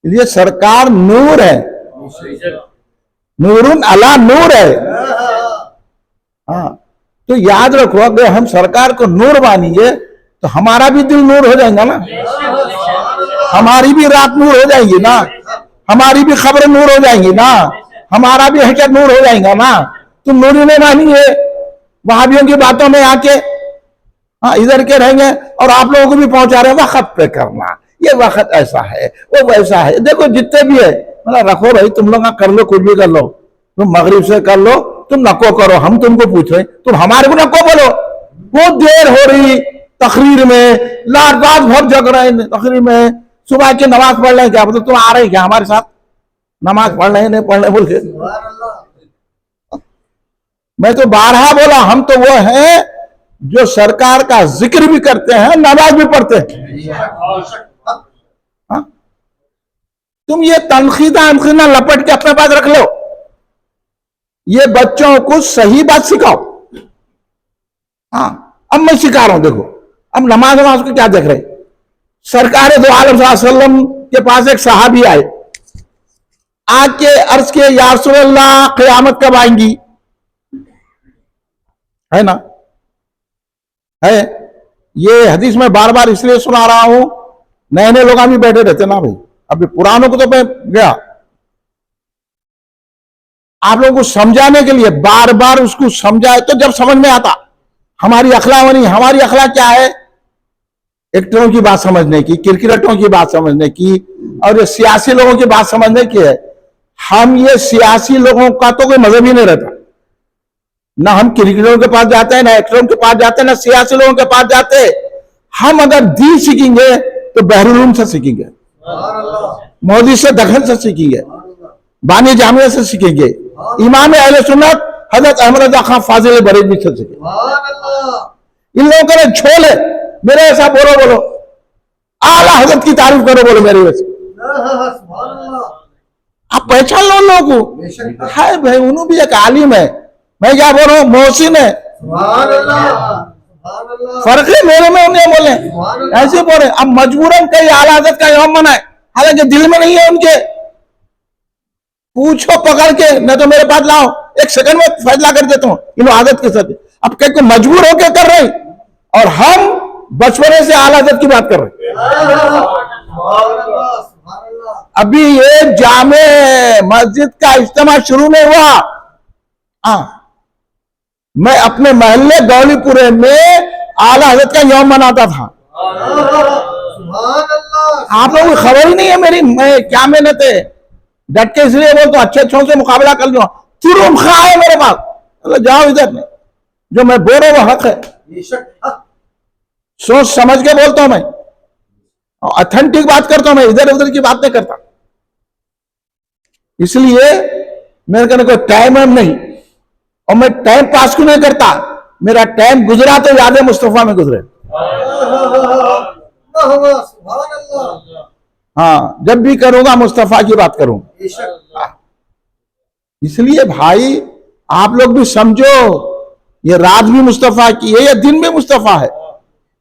S1: ये सरकार नूर है, नूरुन अला नूर है। हाँ, तो याद रखो, अगर हम सरकार को नूर मानेंगे तो हमारा भी दिल नूर हो जाएगा ना, हमारी भी रात नूर हो जाएगी ना, हमारी भी खबरें नूर हो जाएंगी ना। हमारा भी है क्या नूर हो जाएगा ना? तुम नूरी नहीं मानिए वहाबियों की बातों में आके, हाँ इधर के रहेंगे और आप लोगों को भी पहुंचा रहे हैं वक्त पे करना, ये वक्त ऐसा है वो वैसा है। देखो जितने भी है मतलब रखो भाई, तुम लोग कर लो कुछ भी कर लो, तुम मगरिब से कर लो, तुम नको करो, हम तुमको पूछ रहे, तुम हमारे को नको बोलो। वो देर हो रही तकरीर में, रात भर जग रहे हैं तकरीर में, सुबह की नमाज पढ़ रहे हैं क्या, मतलब तुम आ रहे हैं क्या हमारे साथ नमाज पढ़ रहे हैं नहीं पढ़ रहे बोल के? मैं तो बारहा बोला, हम तो वो हैं जो सरकार का जिक्र भी करते हैं, नमाज भी पढ़ते हैं। हाँ? तुम ये तनखीदा लपट के अपने पास रख लो, ये बच्चों को सही बात सिखाओ। हाँ अब मैं सिखा रहा हूं, देखो अब नमाज को क्या देख रहे, सरकार दो आलम सल्लल्लाहु अलैहि वसल्लम के पास एक सहाबी आए, आके अर्ज के या रसूलल्लाह क़यामत कब आएंगी, है ना, है ये हदीस में बार बार इसलिए सुना रहा हूं, नए नए लोग भी बैठे रहते ना भाई, अभी पुरानों को तो मैं गया आप लोगों को समझाने के लिए, बार बार उसको समझाए तो जब समझ में आता। हमारी अखला बनी, हमारी अखला क्या है, एक्टरों की बात समझने की, क्रिकेटरों की बात समझने की, और ये सियासी लोगों की बात समझने की है। हम ये सियासी लोगों का तो कोई मजहब ही नहीं रहता, ना हम क्रिकेटरों के पास जाते हैं, ना एक्टरों के पास जाते हैं, ना सियासी लोगों के पास जाते। हम अगर दीन सीखेंगे तो बहरुल से सीखेंगे, मोदी से दखन से सीखेंगे, बानी जामिया से सीखेंगे, इमाम अहले सुन्नत हजरत अहमद रजा खान फाजिल बरेलवी से सीखेंगे। इन लोगों का झोल है, मेरे ऐसा बोलो आला हजरत की तारीफ करो, बोलो मेरे वैसे, आप पहचान लो लोगों को, है भाई उन्होंने भी एक आलिम है, मैं क्या बोल रहा हूँ मोहसिन है, फर्क है मेरे में उन्हें बोले ऐसे बोले। अब मजबूरन कई आला हजरत का यौम मनाए, हालांकि दिल में नहीं है उनके, पूछो पकड़ के, नहीं तो मेरे पास लाओ, एक सेकंड में फैसला कर देता हूं इन आदत के साथ। अब कई को मजबूर होकर कर रहे और हम बचपने से आला हजरत की बात कर रहे। अभी ये जामे मस्जिद का इज्तिमा शुरू नहीं हुआ, मैं अपने मोहल्ले गौलीपुरे में आला हजरत का यौम मनाता था, आप लोगों को खबर ही नहीं है मेरी, मैं क्या मेहनत है, डट के इसलिए बोलता अच्छे अच्छों से मुकाबला कर लो, तुरुम खा है मेरे पास, तो जाओ इधर में, जो मैं बोल रहा हूं वो हक है, सोच समझ के बोलता हूं मैं, ऑथेंटिक बात करता हूं मैं, इधर उधर की बात नहीं करता। इसलिए मेरे कहने को टाइम नहीं, और मैं टाइम पास क्यों नहीं करता, मेरा टाइम गुजरा तो याद मुस्तफा में गुजरे। हाँ जब भी करूंगा मुस्तफा की बात करूंगा। इसलिए भाई आप लोग भी समझो, ये रात भी मुस्तफा की है, ये दिन भी मुस्तफा है,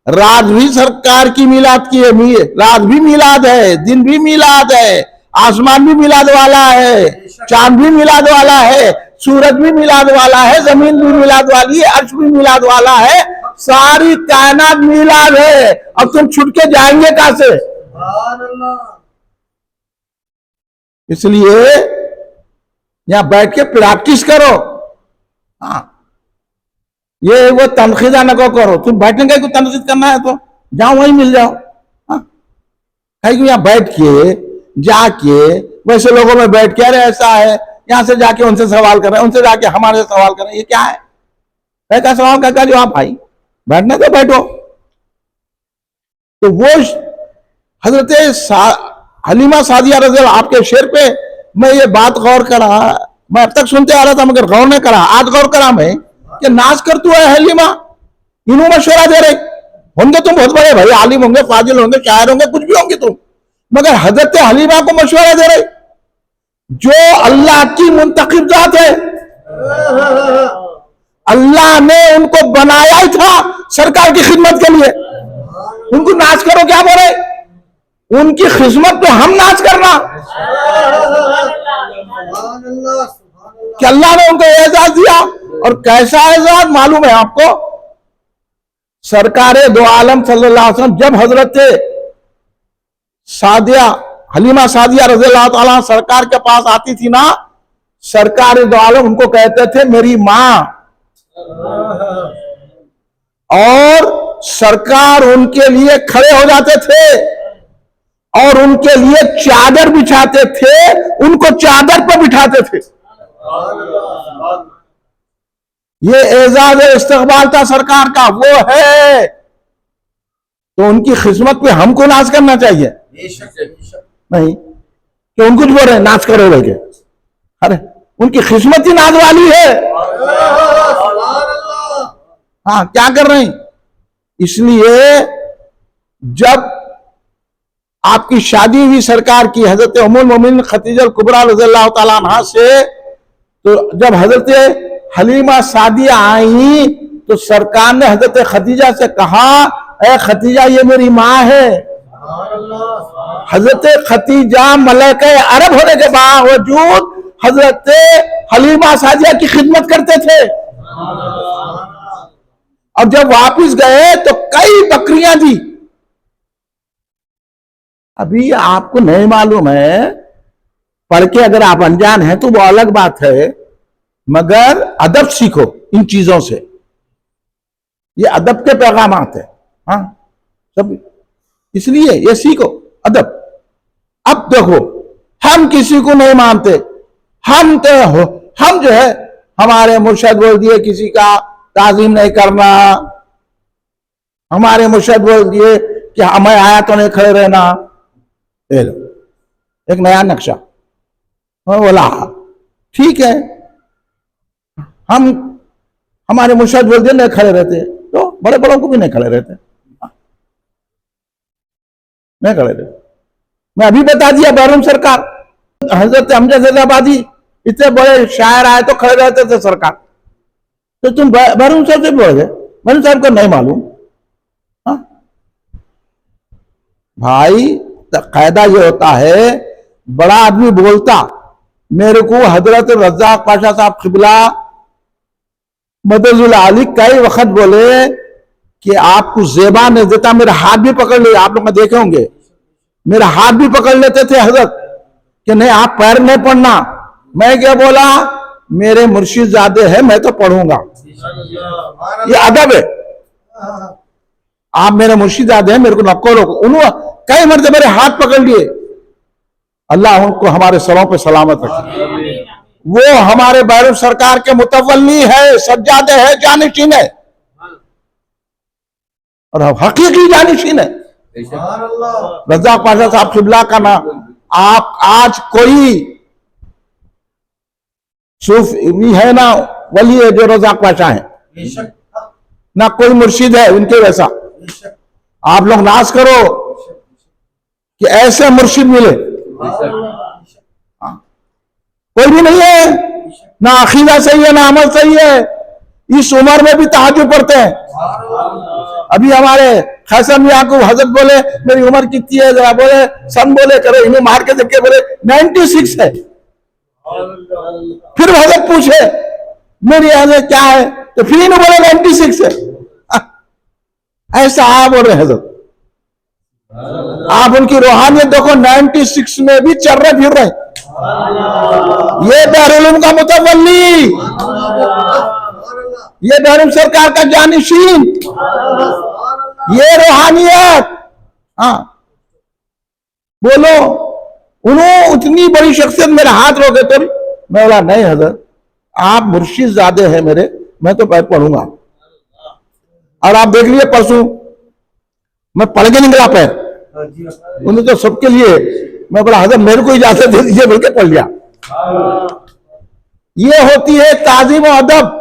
S1: रात भी सरकार की मिलाद की है, रात भी मिलाद है, दिन भी मिलाद है, आसमान भी मिलाद वाला है, चांद भी मिलाद वाला है, सूरज भी मिलाद वाला है, जमीन भी मिलाद वाली है, अर्श भी मिलाद वाला है, सारी कायनात मिलाद है। अब तुम छुट के जाएंगे कहां से? इसलिए यहां बैठ के प्रैक्टिस करो। हाँ ये वो तनखीदा न करो, तुम बैठने का तनखीद करना है तो जाओ वहीं मिल जाओ। हाँ यहां बैठ के जाके वैसे लोगों में बैठ के अरे ऐसा है, यहां से जाके उनसे सवाल कर रहे हैं, उनसे जाके हमारे सवाल कर रहे हैं, ये क्या है? का सवाल का जवाब भाई, बैठना तो बैठो। तो वो हजरत हलीमा सादिया रज़ी अल्लाह आपके शेर पे मैं ये बात गौर करा, मैं अब तक सुनते आ रहा था मगर गौर नहीं करा, आज गौर करा मैं कि नाज कर तू है हलीमा, इन्हों मशवरा दे रहे होंगे, तुम बहुत बड़े भाई आलिम होंगे, फाजिल होंगे, शायर होंगे, कुछ भी होंगे तुम, मगर हजरत हलीमा को मशवरा दे रहे जो अल्लाह की मुंतखब जात है, अल्लाह ने उनको बनाया ही था सरकार की खिदमत के लिए, उनको नाच करो क्या बोले, उनकी खिदमत तो हम नाच करना कि अल्लाह ने उनको एजाज दिया। और कैसा एजाज मालूम है आपको? सरकार दो आलम सल्लल्लाहु अलैहि वसल्लम जब हजरत सादिया हलीमा सादिया रज़ी अल्लाह ताला सरकार के पास आती थी ना, सरकार दो आलम उनको कहते थे मेरी मां, और सरकार उनके लिए खड़े हो जाते थे और उनके लिए चादर बिछाते थे, उनको चादर पर बिठाते थे। ये एजाज इस्तकबाल था सरकार का, वो है। तो उनकी खिदमत पे हमको नाच करना चाहिए नहीं कि उनको कुछ बोल रहे नाच करो लेके। अरे उनकी खिदमत ही नाच वाली है। हाँ, क्या कर रहे हैं? इसलिए जब आपकी शादी हुई सरकार की हजरत उम्मुल मोमिनीन खदीजा कुबरा रज़ियल्लाहु ताला अन्हा से, तो जब हजरत हलीमा सादिया आई तो सरकार ने हजरत खदीजा से कहा, ए खदीजा ये मेरी माँ है। हजरत खदीजा मलका अरब होने के बावजूद हजरत हलीमा सादिया की खिदमत करते थे। और जब वापस गए तो कई बकरियां दी। अभी आपको नहीं मालूम है, पढ़ के अगर आप अनजान हैं तो वो अलग बात है, मगर अदब सीखो इन चीजों से। ये अदब के पैगामात है। हाँ सब, इसलिए ये सीखो अदब। अब देखो, हम किसी को नहीं मानते, हम जो है हमारे मुर्शद बोल दिए किसी का ताजीम नहीं करना, हमारे मुर्शद बोल दिए कि हमें आया तो नहीं खड़े रहना। ले लो एक नया नक्शा। बोला ठीक है, हम हमारे मुर्शद बोल दिए नहीं खड़े रहते, तो बड़े बड़ों को भी नहीं खड़े रहते, नहीं खड़े रहते। मैं अभी बता दिया, बहरम सरकार, हजरत हमजा ज़ैदाबादी इतने बड़े शायर आए तो खड़े रहते थे सरकार। तो तुम बहरम साहब से बोल गए, बहरम साहब को नहीं मालूम। हाँ भाई, कायदा ये होता है, बड़ा आदमी बोलता। मेरे को हजरत रज़्ज़ाक़ पाशा साहब क़िबला मददुल आली कई वक्त बोले कि आपको ज़ेबा नहीं देता, मेरा हाथ भी पकड़ लिया। आप लोग देखे होंगे, मेरा हाथ भी पकड़ लेते थे हजरत कि नहीं आप पैर नहीं पढ़ना। मैं क्या बोला, मेरे मुर्शिद ज़ादे है, मैं तो पढ़ूंगा। ये अदब है। आप मेरे मुर्शिद ज़ादे हैं, मेरे को नको रोको। उन्होंने कई मर्तबे मेरे हाथ पकड़ लिए। अल्लाह उनको हमारे सरों पे सलामत रखे। वो हमारे बहरम सरकार के मुतवल्ली है, सज्जादे है, जानिशीन है, और हकीकी जानिशीन है। रज़्ज़ाक़ पाशा साहब क़िबला का नाम, आप आज कोई सूफी है ना वली है जो रज़्ज़ाक़ पाशा है, ना कोई मुर्शिद है उनके वैसा। आप लोग नाज करो कि ऐसे मुर्शिद मिले, कोई भी नहीं है। ना अकीदा सही है, ना अमल सही है। इस उम्र में भी तहज्जुद पढ़ते हैं। अभी हमारे खैसर मियां को हजरत बोले मेरी उम्र कितनी है, जरा बोले सन बोले, करे इन्हें मार के देख के बोले 96 है। फिर हजरत पूछे मेरी हजरत क्या है, तो फिर इन्हें बोले 96 है। ऐसा आप बोल रहे हजरत, आप उनकी रूहानियत देखो, 96 में भी चल रहे फिर रहे। ये बहरुल उलूम का मुतवल्ली, ये बहरम सरकार का जानिशीन, ये रूहानियत। हाँ बोलो, उन्होंने उतनी बड़ी शख्सियत मेरे हाथ रोके तो मैं बोला नहीं हजरत, आप मुर्शिद ज़ादे हैं मेरे, मैं तो पैर पढ़ूंगा। और आप देख लिए परसों मैं पढ़ के निकला पैर, उन्हें तो सबके लिए। मैं बोला हजरत मेरे को इजाजत दे दीजिए, बोल के पढ़ लिया। ये होती है ताजीम और अदब।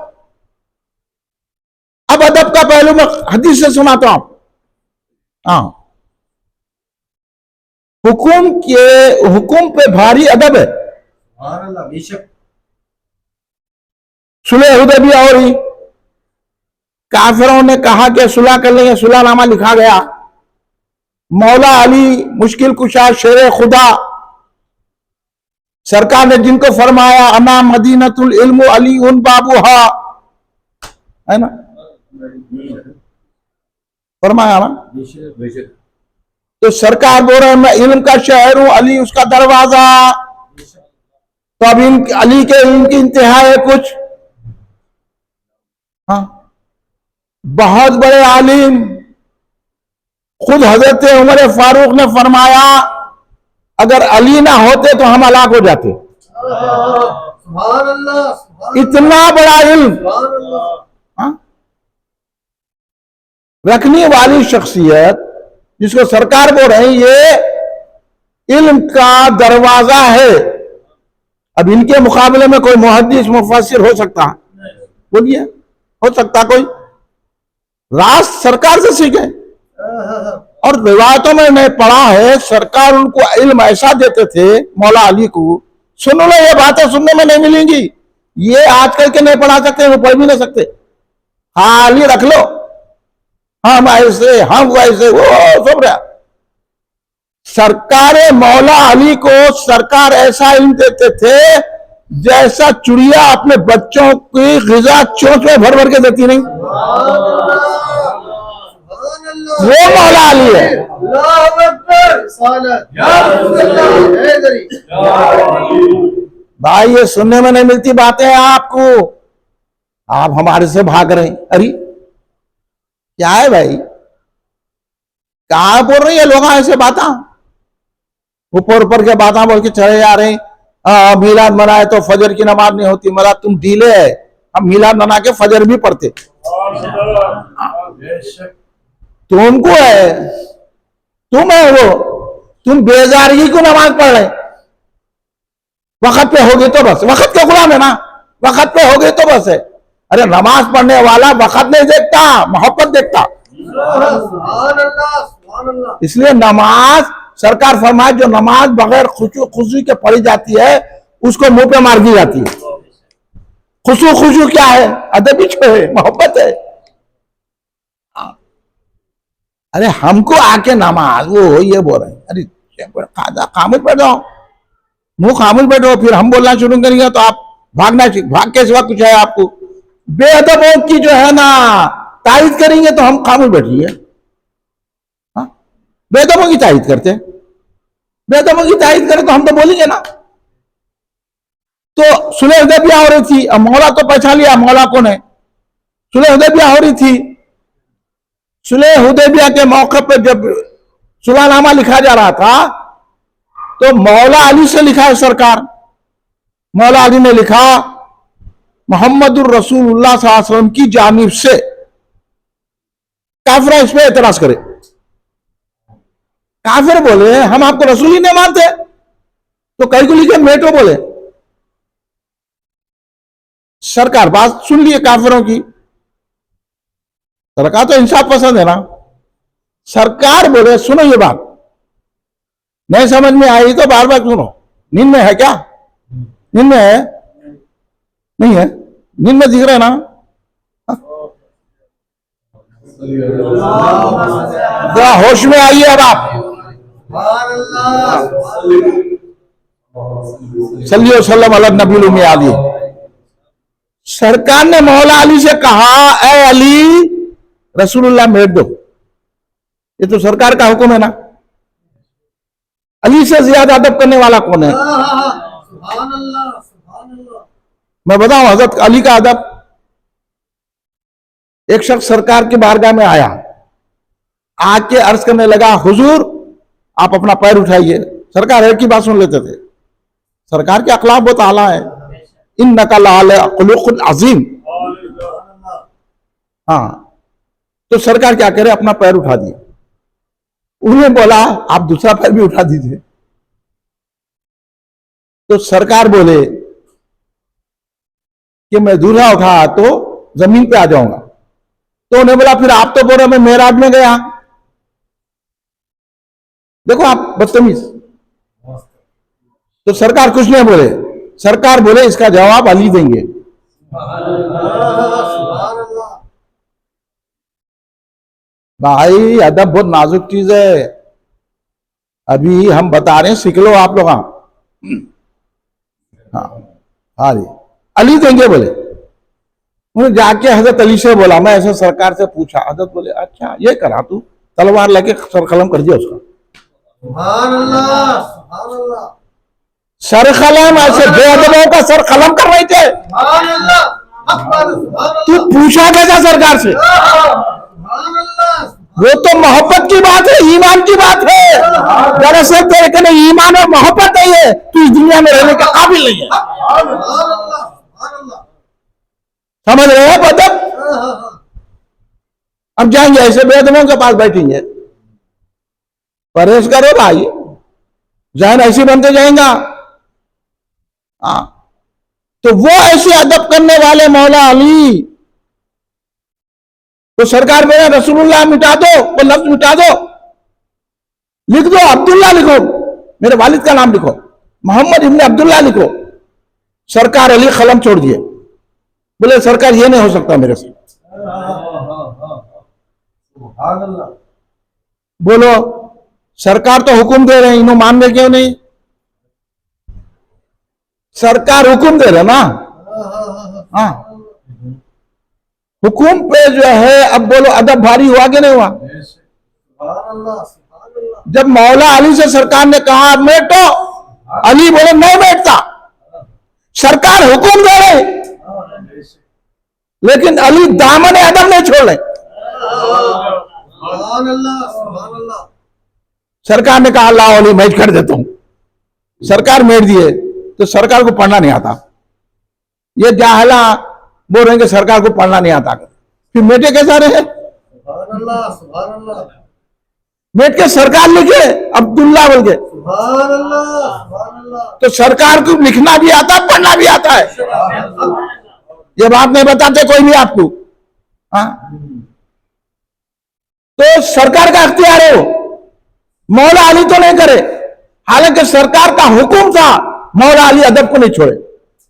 S1: अब अदब का पहलू मैं हदीस से सुनाता हूं। हाँ, हुकुम पे भारी अदब है। सुलह हुदैबिया हो रही, काफिरों ने कहा कि सुलह कर लेंगे, सुलहनामा लिखा गया। मौला अली मुश्किल कुशा शेर खुदा सरकार ने जिनको फरमाया अना मदीनतुल इल्म अली उन बाबूहा, है ना, फरमाया ना। तो सरकार बोल रहे हैं मैं इल्म का शहर हूं, अली उसका दरवाजा। तो अब इन अली के इनकी इंतहा है कुछ। हाँ, बहुत बड़े आलिम, खुद हजरत उमर फारूक ने फरमाया अगर अली ना होते तो हम हलाक हो जाते। इतना बड़ा इल्म रखने वाली शख्सियत जिसको सरकार बोल रहे हैं ये इल्म का दरवाजा है। अब इनके मुकाबले में कोई मुहद्दिस मुफस्सिर हो सकता? बोलिए, हो सकता कोई? राज सरकार से सीखे। और रिवायतों में मैंने पढ़ा है सरकार उनको इल्म ऐसा देते थे मौला अली को, सुन लो ये बातें सुनने में नहीं मिलेंगी, ये आजकल के नहीं पढ़ा सकते, वो पढ़ भी नहीं सकते। हाँ अली रख लो, हम ऐसे हम वैसे, वो सब रहा। सरकार मौला अली को सरकार ऐसा इल्म देते थे जैसा चिड़िया अपने बच्चों की ग़िज़ा चोंच में भर भर के देती नहीं। वो मौला अली है। भाई ये सुनने में नहीं मिलती बातें आपको, आप हमारे से भाग रहे हैं। अरे क्या है भाई, कहा बोल रहे हैं लोग ऐसे बातें, ऊपर ऊपर के बातें बोल के चले जा रहे हैं। मीलाद मनाए तो फजर की नमाज नहीं होती। मरा तुम ढीले है, हम मीलाद मना के फजर भी पढ़ते। तुमको है, तुम है वो, तुम बेजारगी को नमाज पढ़ रहे। वक्त पे हो गए तो बस, वक्त के गुलाम है ना, वक्त पे हो गए तो बस है। अरे नमाज पढ़ने वाला वक्त नहीं देखता, मोहब्बत देखता। इसलिए नमाज सरकार फरमाए जो नमाज बगैर खुशू के पढ़ी जाती है उसको मुंह पे मार दी जाती है। खुशू क्या है? अदब है, मोहब्बत है। अरे हमको आके नमाज वो ये बोल रहे हैं। अरे खामोश बैठ जाओ, मुंह खामोश बैठो, फिर हम बोलना शुरू करेंगे तो आप भागना, भाग के सिवा कुछ है आपको? बेअदबों की जो है ना तारीफ करेंगे तो हम खामोश बैठिए। बेअदबों की तारीफ करते, बेअदबों की तारीफ करें तो हम तो बोलेंगे ना। तो सुलह हुदैबिया हो रही थी, अब मौला तो पहचान लिया मौला कौन है। सुलह हुदैबिया हो रही थी, सुलह हुदैबिया के मौके पर जब सुलहनामा लिखा जा रहा था तो मौला अली से लिखा है सरकार। मौला अली ने लिखा मोहम्मदुर रसूलुल्लाह सल्लल्लाहु अलैहि वसल्लम की जानिब से। काफिर इस पे एतराज करे, काफिर बोले हम आपको रसूल ही नहीं मानते, तो कई को लिखे मेटो बोले। सरकार बात सुन लिए काफिरों की, सरकार तो इंसाफ पसंद है ना। सरकार बोले सुनो ये बात, नहीं समझ में आई तो बार बार सुनो। नींद में है क्या? नींद में है? नहीं है? नींद में दिख रहे ना? होश में आइए अब आप। सल्लियो सल्लम अला नबी उम्मी आली। सरकार ने मौला अली से कहा ए अली रसूलुल्लाह मेट दो। ये तो सरकार का हुक्म है ना। अली से ज्यादा अदब करने वाला कौन है? मैं बताऊं हजरत अली का अदब। एक शख्स सरकार की बारगाह में आया, आके अर्ज करने लगा हुजूर आप अपना पैर उठाइए। सरकार एक ही बात सुन लेते थे। सरकार के अखलाक बहुत आला है। इन्नका लअला खुलुकुन अज़ीम। हाँ, तो सरकार क्या करे, अपना पैर उठा दिए। उन्होंने बोला आप दूसरा पैर भी उठा दीजिए। तो सरकार बोले कि मैं दूल्हा उठा तो जमीन पे आ जाऊंगा। तो उन्हें बोला फिर आप तो बोल रहे मैं मेराज में गया। देखो आप बदतमीज। तो सरकार कुछ नहीं बोले, सरकार बोले इसका जवाब अली देंगे। भाई अदब बहुत नाजुक चीज है। अभी हम बता रहे हैं, सीख लो आप लोग। हाँ हाँ जी, अली देंगे बोले। उन्हें जाके हजरत अली से बोला, मैं ऐसे सरकार से पूछा। हजरत बोले अच्छा ये करा, तू तलवार लेके सरकलम कर दिया उसका। सर कलम ऐसे बेअदबों का सर कलम कर रहे थे। तू पूछा कैसा सरकार से? वो तो मोहब्बत की बात है, ईमान की बात है। दरअसल तेरे के लिए ईमान और मोहब्बत नहीं है, तू इस दुनिया में रहने के काबिल नहीं है। समझ रहे हो मतलब? अब जाएंगे ऐसे बेअदबों के पास बैठेंगे। परहेज करो भाई, जहन ऐसी बनते जाएगा। हाँ, तो वो ऐसे अदब करने वाले मौला अली तो सरकार मेरा रसूलुल्लाह मिटा दो, वो लफ्ज मिटा दो, लिख दो अब्दुल्ला लिखो, मेरे वालिद का नाम लिखो, मोहम्मद इब्न अब्दुल्ला लिखो। सरकार अली कलम छोड़ दिए, बोले सरकार ये नहीं हो सकता मेरे से। बोलो सरकार तो हुक्म दे रहे हैं, इन्हों मान रहे क्यों नहीं? सरकार हुक्म दे रहे ना। हाँ, हुक्म पे जो है, अब बोलो अदब भारी हुआ कि नहीं हुआ? जब मौला अली से सरकार ने कहा बैठो, अली बोले नहीं बैठता। सरकार हुक्म दे रहे, लेकिन अली दामन अदब नहीं छोड़ रहे। सरकार ने कहा अल्लाह अली मैं कर देता हूं। सरकार मेट दिए तो सरकार को पढ़ना नहीं आता। ये जाहला बोल रहे हैं कि सरकार को पढ़ना नहीं आता, फिर मेटे कैसा रहे? मेट के सरकार लिखे अब्दुल्ला बोल के, तो सरकार को लिखना भी आता है, पढ़ना भी आता है। ये बात नहीं बताते कोई भी आपको। हाँ, तो सरकार का अख्तियार है, मौला अली तो नहीं करे। हालांकि सरकार का हुक्म था, मौला अली अदब को नहीं छोड़े,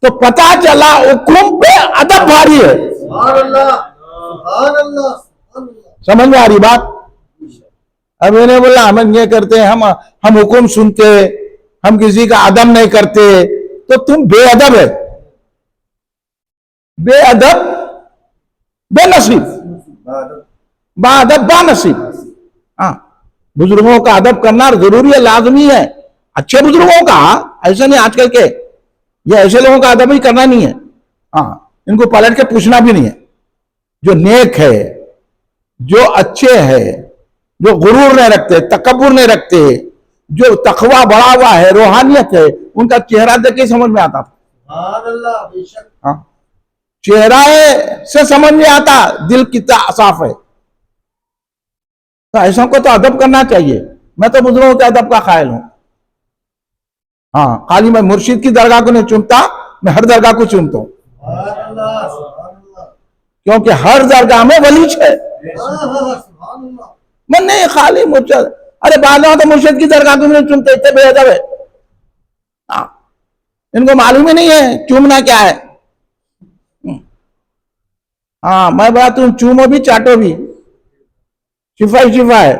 S1: तो पता चला हुक्म पे अदब भारी है। समझ में आ रही बात? अब इन्हें बोला हम ये करते हैं, हम हुक्म सुनते, हम किसी का अदब नहीं करते, तो तुम बेअदब है, बेअदब बेनसीब, बाअदब बानसीब। हाँ, बुजुर्गों का अदब करना जरूरी है, लाजमी है। अच्छे बुजुर्गों का, ऐसा नहीं आजकल के ये ऐसे लोगों का अदब ही करना नहीं है। हाँ, इनको पलट के पूछना भी नहीं है। जो नेक है, जो अच्छे है, जो गुरूर नहीं रखते, तकब्बुर नहीं रखते, जो तकवा बढ़ा हुआ है, रूहानियत है, उनका चेहरा देख के समझ में आता था। हाँ, चेहरा से समझ में आता दिल कितना साफ है। तो ऐसा को तो अदब करना चाहिए। मैं तो बुजुर्गों के अदब का कायल हूं। हाँ, खाली मैं मुर्शिद की दरगाह को नहीं चुनता, मैं हर दरगाह को चुनता हूं, क्योंकि हर दरगाह में वलीच है। मैं नहीं खाली मुर्शिद, अरे बाद में तो मुर्शिद की दरगाह को नहीं चुनते, इतने बेअदब है। हाँ, इनको मालूम ही नहीं है चूमना क्या है। हाँ, मैं बोला तुम चूमो भी चाटो भी, शिफा ही शिफा है।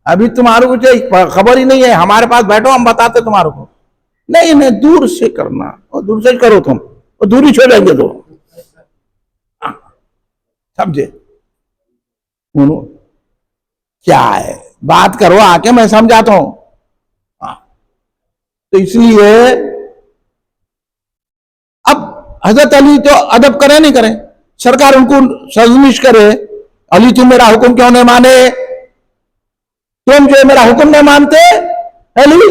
S1: अभी तुम्हारे को खबर ही नहीं है, हमारे पास बैठो हम बताते तुम्हारे को। नहीं नहीं, दूर से करना, और दूर से करो तुम, और दूरी छोड़ेंगे तो। समझे? क्या है बात करो आके, मैं समझाता हूं। तो इसलिए अब हजरत अली तो अदब करे नहीं करे, सरकार उनको सजमिश करे, अली तुम मेरा हुक्म क्यों नहीं माने, तुम जो मेरा हुक्म नहीं मानते अली।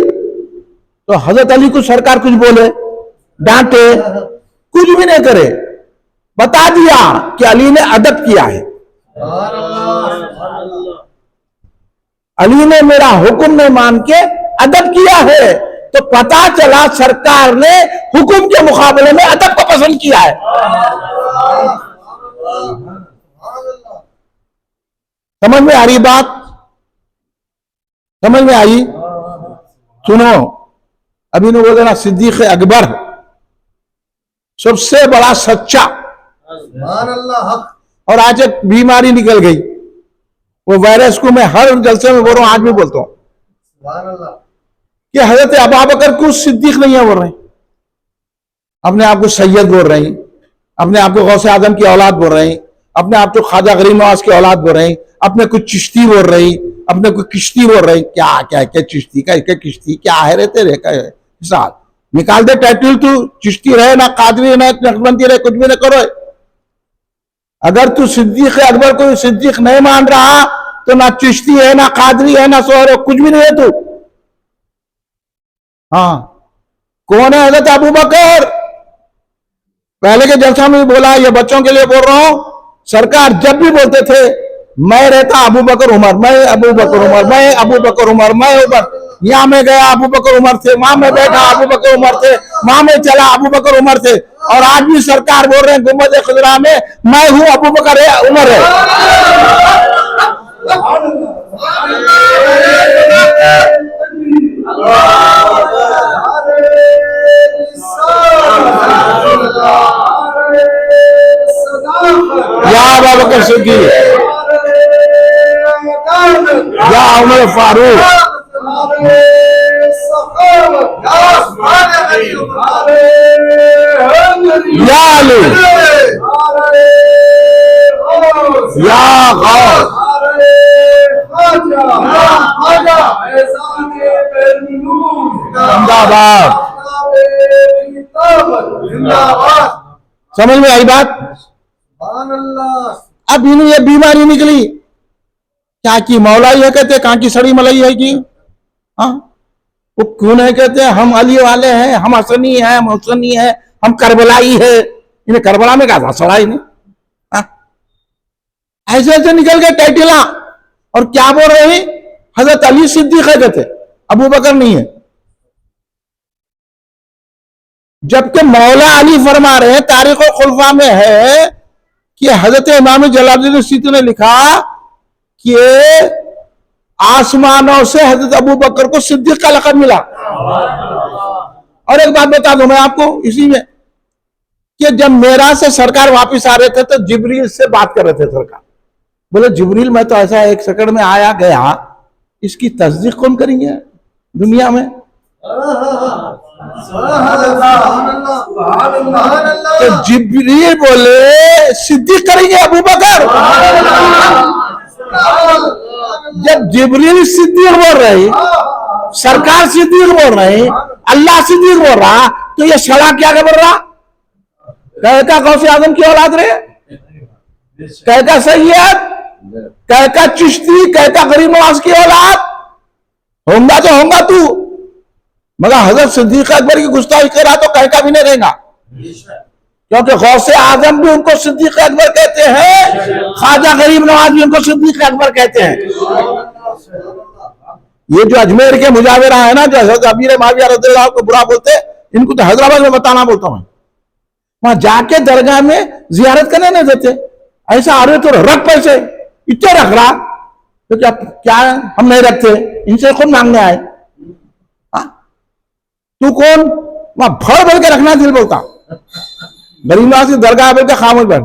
S1: तो हजरत अली को सरकार कुछ बोले, डांटे, कुछ भी नहीं करे, बता दिया कि अली ने अदब किया है। अली ने मेरा हुक्म नहीं मान के अदब किया है, तो पता चला सरकार ने हुक्म के मुकाबले में अदब को पसंद किया है। समझ में आ रही बात? समझ में आई? सुनो, अभी ने बोल देना सिद्दीक अकबर सबसे बड़ा सच्चा, और आज एक बीमारी निकल गई, वो वायरस को मैं हर जलसे में बोल रहा हूं, आज भी बोलता हूं कि हजरत अबू बकर को सिद्दीक नहीं है बोल रहे, अपने आप को सैयद बोल रहे हैं, अपने आप को गौसे आजम की औलाद बोल रहे हैं, अपने आप तो ख्वाजा गरीब नवाज की औलाद बोल रहे, अपने कुछ चिश्ती बोल रही, अपने कोई किश्ती बोल रही। क्या क्या क्या चिश्ती का, क्या किश्ती क्या है रे तेरे का साल? निकाल दे टाइटल, तू चिश्ती रहे ना कादरी ना नक्शबंदी रहे, कुछ भी ना करो। अगर तू सिद्दीक अकबर को सिद्दीक नहीं मान रहा तो ना चिश्ती है ना कादरी है ना सोहर है, कुछ भी नहीं है तू। हाँ, कौन है हजरत अबू बकर? पहले के जलसा में भी बोला, ये बच्चों के लिए बोल रहा हूं, सरकार जब भी बोलते थे मैं रहता अबू बकर उमर, मैं अबू बकर उमर, मैं अबू बकर उमर, मैं उमर, यहां में गया अबू बकर उमर थे, वहां में बैठा अबू बकर उमर थे, वहां में चला अबू बकर उमर थे। और आज भी सरकार बोल रहे हैं गुंबद खुदरा में मैं हूं अबू बकर है, उमर है। या अबू बकर सिद्दीक, या उमर फारूक, या अली, या गौस, जिंदाबाद। समझ में आई बात? अब इन्हें ये बीमारी निकली क्या की मौलाई है कहते, कहां की सड़ी मलाई है कि? हाँ, वो क्यों नहीं कहते हम अली वाले हैं, हम हसनी हैं, हम हुसैनी हैं, हम करबलाई है। इन्हें करबला में कहा था सड़ा इन्हें। ऐसे ऐसे निकल गए टाइटिला। और क्या बोल रहे हैं? हजरत अली सिद्दीक है कहते, अबू बकर नहीं है। जबकि मौला अली फरमा रहे हैं, तारीख और खुलफा में है कि हजरत इमाम जलालुद्दीन सिद्दीक ने लिखा कि आसमानों से हजरत अबू बकर को सिद्दीक का लक़ब मिला। और एक बात बता दूं मैं आपको इसी में, कि जब मेरा से सरकार वापस आ रहे थे तो जिब्रील से बात कर रहे थे सरकार। बोले जिब्रील मैं तो ऐसा एक सेकंड में आया गया, इसकी तस्दीक कौन करेंगे दुनिया में? तो जिब्रील बोले सिद्दीक करेंगे अबू बकर। जब जिब्रील सिद्दीक बोल रहे, सरकार सिद्दीक बोल रहे, अल्लाह सिद्दीक बोल रहा, तो ये सड़ा क्या बोल रहा? कहका गौसे आजम की औलाद रहे, कहका सैयद, कहका चिश्ती, कहका गरीब नवाज की औलाद होगा तो होगा तू, मगर हजरत सिद्दीक अकबर की गुस्ताखी करा तो कहका भी नहीं रहेगा। क्योंकि गौसे आजम भी उनको सिद्दीक अकबर कहते हैं, ख्वाजा गरीब नवाज भी उनको सिद्दीक अकबर कहते हैं। ये जो अजमेर के मुजाविरा है ना, जो हजरत अमीर माविया रज़ियल्लाहु को बुरा बोलते, इनको तो हैदराबाद में बताना बोलता हूं। वहां जाके दरगाह में जियारत करने नहीं देते। ऐसा आ रहे तो रख पैसे, इतने रख रहा तो क्या हम नहीं रखते, इनसे कौन मांगने आए? तू कौन? वहां भर भर के रखना दिल बोलता, गरीब नवाज की दरगाह बोल के खामोश बैठ।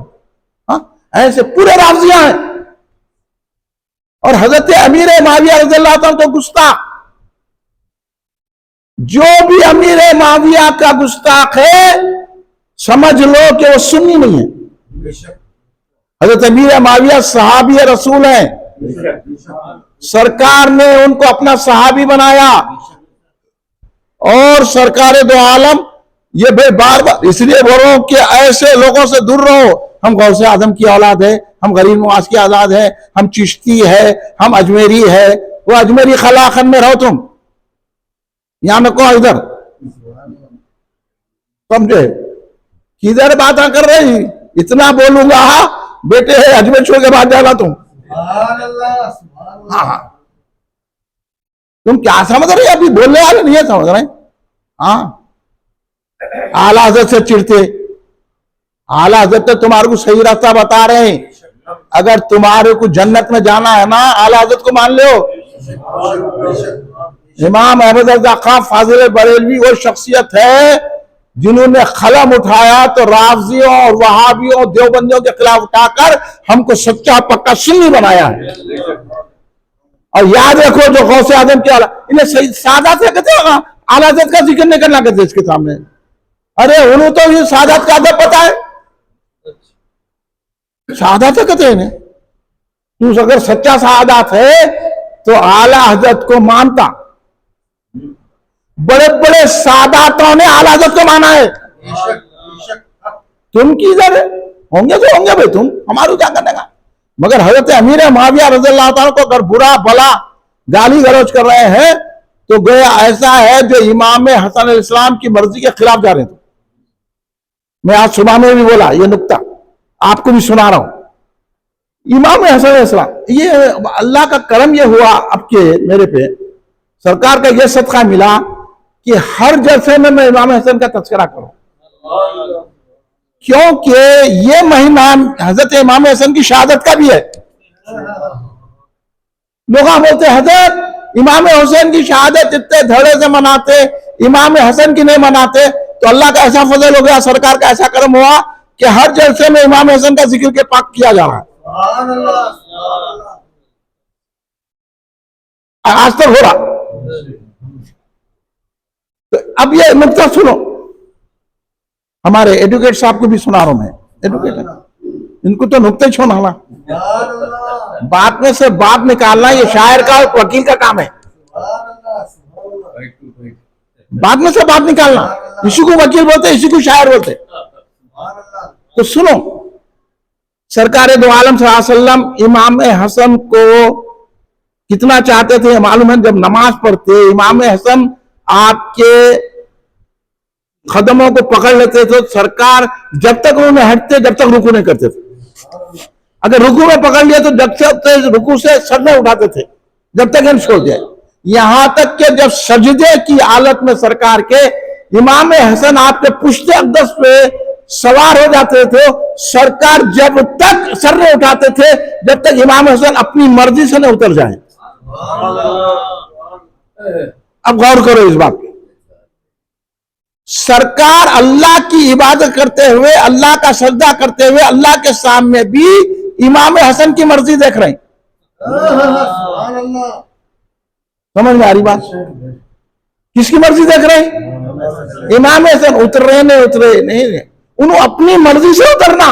S1: ऐसे पूरे राफजियां हैं। और हजरत अमीर माविया रज़ियल्लाहु अन्हु तो गुस्ताख, जो भी अमीर माविया का गुस्ताख है समझ लो कि वो सुन्नी नहीं है। हजरत अमीर माविया सहाबी रसूल है, सरकार ने उनको अपना सहाबी बनाया। और सरकार दो आलम, ये भाई बार बार इसलिए बोल रहा हूं कि ऐसे लोगों से दूर रहो। हम गौसे आजम की औलाद है, हम गरीब नवाज की औलाद है, हम चिश्ती है, हम अजमेरी है। वो अजमेरी खलाखन में रहो तुम, यहां में कौन इधर समझे किधर बात कर रही? इतना बोलूंगा बेटे है अजमेर छोड़ के बाद जाना तुम। हाँ, तुम क्या समझ रहे? अभी बोलने वाले नहीं है, समझ रहे? हाँ, आला हजरत से चिढ़ते, आला हजरत तो तुम्हारे को सही रास्ता बता रहे हैं। अगर तुम्हारे को जन्नत में जाना है ना, आला हजरत को मान लो। इमाम अहमद रज़ा खां फाजिल बरेलवी वो शख्सियत है जिन्होंने कलम उठाया तो राफजियों और वहाबियों देवबंदियों के खिलाफ उठाकर हमको सच्चा पक्का सुन्नी बनाया है। और याद रखो जो गौसे आजम की औलाद, इन्हें सही सादात से कहते हैं, आला हज़रत का जिक्र नहीं करना कहते इसके सामने। अरे उन्हें तो ये सादात का अदब पता है। शहादत कहते हैं इन्हें। तू अगर सच्चा शहादत है तो आला हजरत को मानता। बड़े बड़े सादातों ने आला हजरत को माना है। तुम किधर होंगे तो होंगे भाई, तुम हमारे क्या करने का। मगर हजरत अमीर मुआविया रज़ियल्लाहु ताला को अगर बुरा भला गाली गलौज कर रहे हैं तो गया ऐसा है जो इमाम हसन इस्लाम की मर्जी के खिलाफ जा रहे थे। मैं आज सुबह में भी बोला, ये नुक्ता आपको भी सुना रहा हूं। इमाम हसन इस्लाम, ये अल्लाह का करम ये हुआ आपके मेरे पे, सरकार का ये सदका मिला कि हर जलसे में मैं इमाम हसन का तस्करा करूं, क्योंकि ये महीना हजरत इमाम हसन की शहादत का भी है। लोग बोलते हजरत इमाम हुसैन की शहादत इतने धड़े से मनाते, इमाम हसन की नहीं मनाते, तो अल्लाह का ऐसा फजल हो गया, सरकार का ऐसा करम हुआ कि हर जलसे में इमाम हसन का जिक्र के पाक किया जा रहा है। आज तक हो रहा। तो अब ये नुक्ता सुनो, हमारे एडवोकेट साहब को भी सुना रहा हूं मैं। एडवोकेट है, इनको तो नुक्ते छोड़ना, बात में से बात निकालना ये शायर का और वकील का काम है। बात में से बात निकालना, इसी को वकील बोलते, इसी को शायर बोलते। तो सुनो, सरकार दो आलम सल्लल्लाहु अलैहि वसल्लम इमाम हसन को कितना चाहते थे मालूम है। जब नमाज पढ़ते इमाम हसन आपके कदमों को पकड़ लेते थे, सरकार जब तक उन्हें हटते जब तक रुकू नहीं करते थे। अगर रुकू में पकड़ लिया तो जब तक रुकू से सर नहीं उठाते थे जब तक इन छोड़ जाए। यहां तक कि जब सजदे की हालत में सरकार के इमाम हसन आपके पुश्ते अक़दस पे सवार हो जाते थे, सरकार जब तक सर नहीं उठाते थे जब तक इमाम हसन अपनी मर्जी से नहीं उतर जाए। अब गौर करो इस बात पे। सरकार अल्लाह की इबादत करते हुए, अल्लाह का सजदा करते हुए, अल्लाह के सामने भी इमाम हसन की मर्जी देख रहे हैं। समझ में आ रही बात? किसकी मर्जी देख रहे हैं? इमाम हसन उतर रहे नहीं उतरे नहीं, उन्होंने अपनी मर्जी से उतरना,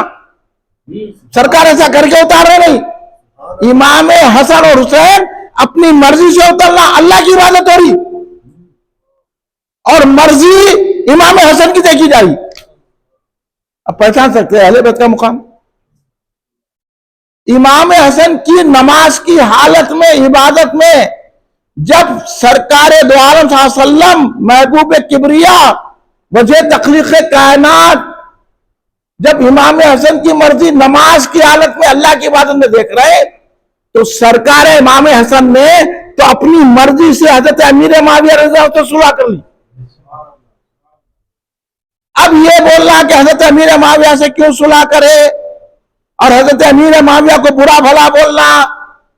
S1: सरकार ऐसा करके उतार रहे नहीं। इमाम हसन और हुसैन अपनी मर्जी से उतरना, अल्लाह की इबादत हो रही और मर्जी इमाम हसन की देखी जाएगी। अब पहचान सकते हैं अहले बैत का मुकाम। इमाम हसन की नमाज की हालत में, इबादत में, जब सरकार दो आलम सल्लल्लाहु अलैहि वसल्लम महबूब किबरिया वजह तख्लीक कायनात, जब इमाम हसन की मर्जी नमाज की हालत में अल्लाह की इबादत में देख रहे, तो सरकार इमाम हसन ने तो अपनी मर्जी से हजरत अमीर मुआविया रज़ियल्लाहु तो सुलह कर ली। अब ये बोलना कि हजरत अमीर मुआविया से क्यों सुलह करे और हजरत अमीर मुआविया को बुरा भला बोलना,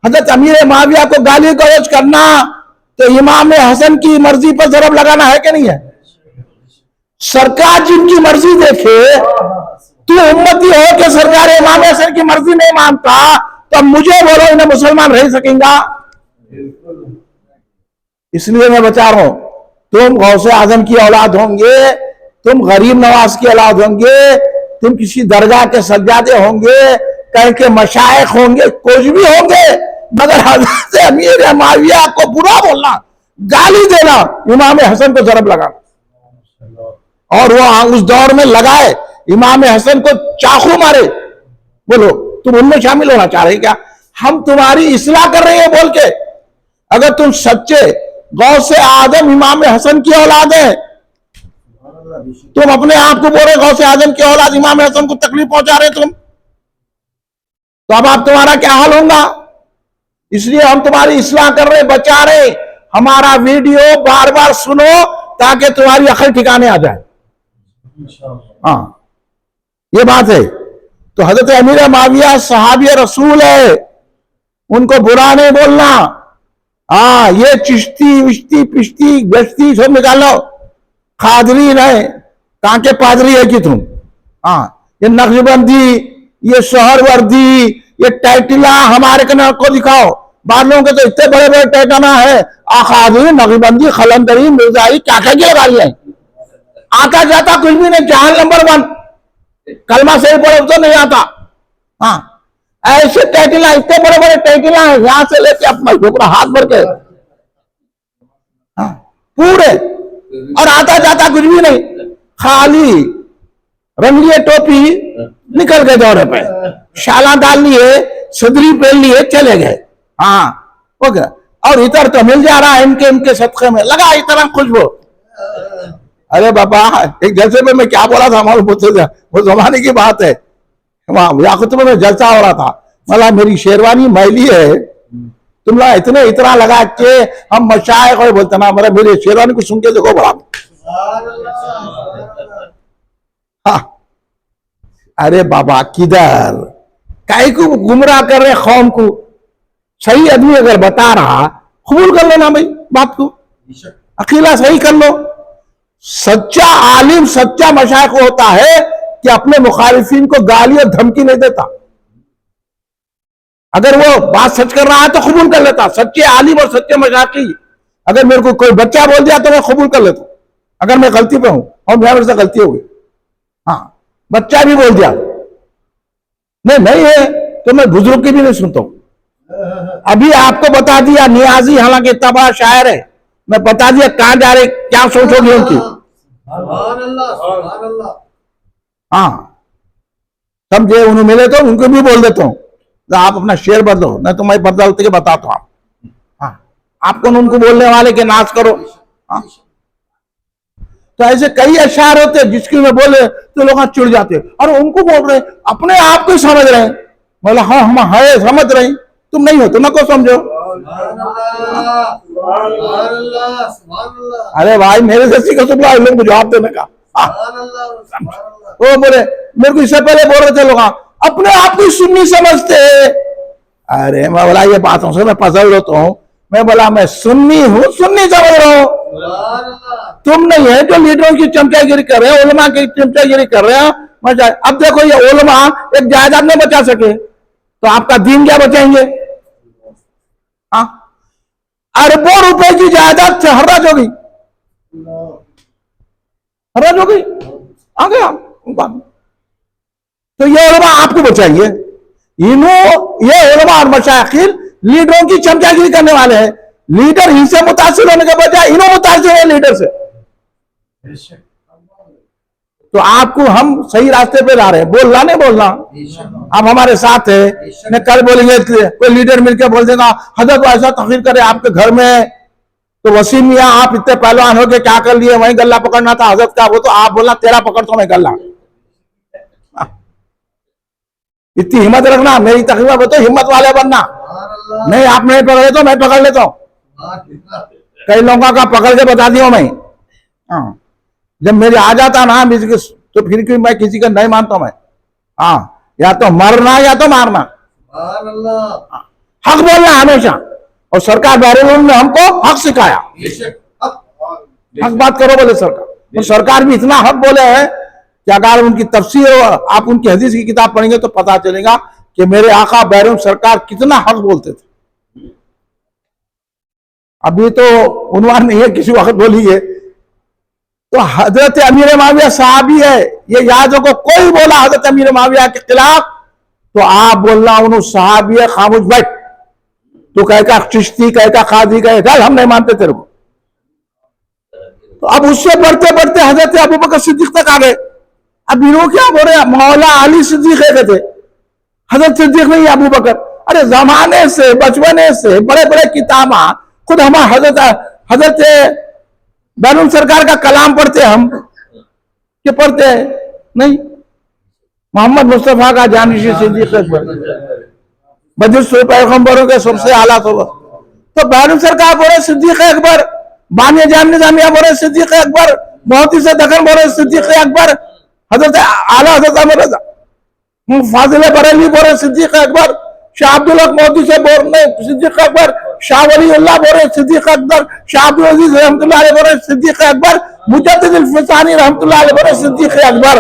S1: हजरत अमीर मुआविया को गाली गलौज करना, तो इमाम हसन की मर्जी पर जरब लगाना है कि नहीं है? सरकार जिनकी मर्जी देखे, तू उम्मती हो कि सरकार इमाम हसन की मर्जी नहीं मानता, तो मुझे बोलो इन्हें मुसलमान रह सकेंगा? इसलिए मैं बता रहा हूं, तुम गौसे आजम की औलाद होंगे, तुम गरीब नवाज की औलाद होंगे, तुम किसी दरगाह के सज्जादे होंगे, कहीं के मशाइख होंगे, कुछ भी होंगे, मगर हजरत अमीर मुआविया को बुरा बोलना, गाली देना, इमाम हसन को जरब लगाना। और वो उस दौर में लगाए, इमाम हसन को चाकू मारे। बोलो तुम उनमें शामिल होना चाह रहे क्या? हम तुम्हारी इस्लाह कर रहे हैं बोल के। अगर तुम सच्चे गौसे आदम इमाम हसन की औलाद है, तुम अपने आप को बोल रहे गौसे आदम की औलाद इमाम हसन को तकलीफ पहुंचा रहे तुम, तो अब आप तुम्हारा क्या हाल होगा? इसलिए हम तुम्हारी इस्लाह कर रहे, बचा रहे। हमारा वीडियो बार बार सुनो ताकि तुम्हारी अकल ठिकाने आ जाए। हाँ, ये बात है। तो हजरत अमीर मुआविया सहाबी रसूल है, उनको बुरा नहीं बोलना। हाँ, ये चिश्ती विश्ती पिश्ती गश्ती सब निकालो, कादरी नहीं, कहां के पादरी है कि तुम? हाँ, ये नक्शबंदी, ये शहरवर्दी, ये टाइटिला हमारे को दिखाओ। बाद लोगों के तो इतने बड़े बड़े टाइटाना है, आखादी, नक्शबंदी, खलंदरी, मिर्जाई, क्या क्या की लगा लिया। आता जाता कुछ भी नहीं, जहां नंबर 1 कलमा से ही पढ़ो तो नहीं आता। हाँ, ऐसे टाइटिला, इतने बड़े बड़े टाइटिला है, यहां से लेके अपना ढोकरा हाथ भर के, हाँ पूरे, और आता जाता कुछ भी नहीं, खाली रंगीय टोपी, निकल गए दौरे पे, शाला डाल लिए, सदरी पहन लिए, चले गए। हाँ ओके, और इधर तो मिल जा रहा है इनके सदक़े में, लगा इतना खुशबू। अरे बाबा, एक जलसे में मैं क्या बोला था हमारे मुझसे, वो जमाने की बात है, वहां याकुतुब में जलसा हो रहा था, मतलब मेरी शेरवानी मैली है, तुम लोग इतने इतना लगा के हम मशाइख को बोलते ना, मतलब मेरी शेरवानी को सुन के देखो बड़ा। हाँ, अरे बाबा किधर, काहे को गुमराह कर रहे कौम को, सही आदमी अगर बता रहा कबूल कर लेना भाई बात को, अकेला सही कर लो। सच्चा आलिम, सच्चा मशाइख होता है कि अपने मुखालिफिन को गाली और धमकी नहीं देता, अगर वो बात सच कर रहा है तो कबूल कर लेता। सच्चे आलिम और सच्चे मशाइख, अगर मेरे को कोई बच्चा बोल दिया तो मैं कबूल कर लेता, अगर मैं गलती पे हूं और मेरे से गलती हो गई, हाँ बच्चा भी बोल दिया नहीं है तो मैं बुजुर्ग की भी नहीं सुनता हूं। अभी आपको बता दिया नियाजी, हालांकि इतना बड़ा शायर है, मैं बता दिया कहां जा रहे, क्या सोचोगे उनकी। हाँ समझे, उन्हें मिले तो उनको भी बोल देता हूं, तो आप अपना शेर बदलो, नहीं तो मैं बदलते के बताता हूं आप। हाँ, आपको उनको बोलने वाले के नाश करो। हाँ, तो ऐसे कई अशार होते हैं जिसकी में बोले तो लोग चिढ़ जाते हैं, और उनको बोल रहे अपने आप को समझ रहे हैं, बोला हाँ हम है समझ रहे, तुम नहीं हो तो ना को समझो। अरे भाई मेरे जैसी का सुबह लोग को जवाब देने का। वो बोले मेरे को इससे पहले बोल रहे थे लोग अपने आप को सुन्नी समझते। अरे मैं बोला ये बातों से मैं पजल होता हूँ, मैं बोला मैं सुन्नी हूँ, सुन्नी समझ रहा हूँ, तुम नहीं है जो लीडरों की चमचागिरी कर रहे हैं, उलमा की चमचागिरी कर रहे हैं। अब देखो ये उलमा एक जायदाद नहीं बचा सके तो आपका दीन क्या बचाएंगे। हाँ, अरबों रुपए की जायदाद से हर्राज हो गई, हर्राज हो गई, आ गया। तो ये उलमा आपको बचाएंगे, ये उलमा और मशाइखिन लीडरों की चमचागिरी करने वाले हैं। लीडर इनसे मुतासिर होने के बजाय इन्हों मुतासिर है लीडर से। तो आपको हम सही रास्ते पे ला रहे हैं, बोलना नहीं बोलना, आप हमारे साथ है। न कल बोलेंगे कोई लीडर मिलकर बोल देगा हजरत ऐसा तकरीर करे आपके घर में, तो वसीम मियां आप इतने पहलवान हो गए, क्या कर लिए, वहीं गल्ला पकड़ना था हजरत का, वो तो आप बोलना तेरा पकड़ता हूं मैं गल्ला। इतनी हिम्मत रखना, मेरी तकरीर में तो हिम्मत वाले बनना, नहीं आप नहीं पकड़े तो मैं पकड़ लेता हूं। कई लोगों का पकड़ के बता दिया मैं। हाँ, जब मेरे आ जाता ना तो फिर क्यों मैं किसी का नहीं मानता मैं। हाँ, या तो मरना या तो मारना, हक बोलना हमेशा, और सरकार बैरून ने हमको हक सिखाया, हक बात करो बोले सरकार। तो सरकार भी इतना हक बोले है कि अगर उनकी तफसीर आप उनकी हदीस की किताब पढ़ेंगे तो पता चलेगा कि मेरे आका बैरून सरकार कितना हक बोलते थे। अभी तो उन्वान नहीं है, किसी वक्त बोलिए तो हजरत अमीर माविया साहबी है, ये याद रखो, कोई बोला हजरत अमीर माविया के खिलाफ तो आप बोलना उन्होंने साहबी है, खामोश बैठ, तो कहेगा चिश्ती, कहेगा काजी, कहेगा हम नहीं मानते तेरे को। तो अब उससे बढ़ते बढ़ते हजरत अबू बकर सिद्दीक तक आ गए। अब इन्हों क्या बोल रहे, मौला अली सिद्दीक कहते थे, हजरत सिद्दीक नहीं अबू बकर। अरे जमाने से बचपने से बड़े बड़े किताबा खुद हमारे हजरत बैरून सरकार का कलाम पढ़ते हम, क्या पढ़ते हैं नहीं, मोहम्मद मुस्तफा का जानिशी सिद्दीक अकबर, बदर पैगंबरों के सबसे आला तो बैरून सरकार बोले सिद्दीक अकबर, बानिया जान निजामिया बोले सिद्दीक अकबर, मोहती से दखन बोले सिद्दीक अकबर, हजरत आला हजरत फाजिल बरेली बोले सिद्दीक अकबर, शाह अब्दुल हक मोदी से बोले सिद्दीक अकबर, शाह वलीउल्लाह बोले सिद्दीक अकबर, शाह अब्दुल अजीज रहमतुल्लाह अलैह बोले सिद्दीक अकबर, मुजद्दिद अल-फिसानी रहमतुल्लाह अलैह बोले सिद्दीक अकबर।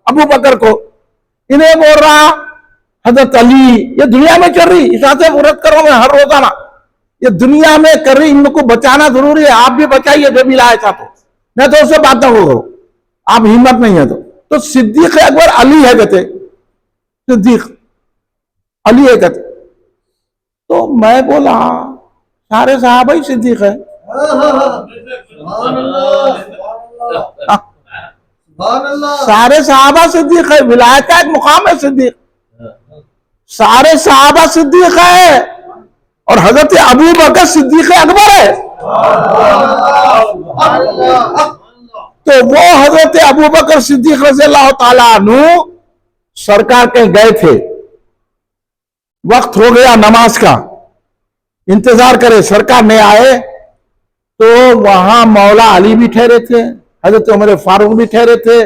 S1: अबू बकर को इन्हें बोल रहा हजरत अली, ये दुनिया में कर रही, इस से व्रत करो मैं हर रोजाना, ये दुनिया में कर रही, इनको बचाना जरूरी है, आप भी बचाइए जो भी लाए चाहते, नहीं तो उससे बात ना करो, आप हिम्मत नहीं है तो सिद्दीक अकबर अली है कहते, सिद्दीक, अली है कहते। तो मैं बोला सारे सहाबा ही सिद्दीक है। सारे सहाबा सिद्दीक है, विलायत का एक मुकाम है सिद्दीक, सारे सहाबा सिद्दीक है और हजरत अबू बकर सिद्दीक अकबर है। तो वो हजरत अबू बकर सिद्दीक रज़ियल्लाहु ताला अन्हु सरकार के गए थे, वक्त हो गया नमाज का, इंतजार करे, सरकार नहीं आए, तो वहां मौला अली भी ठहरे थे, हजरत उमर फारूक भी ठहरे थे,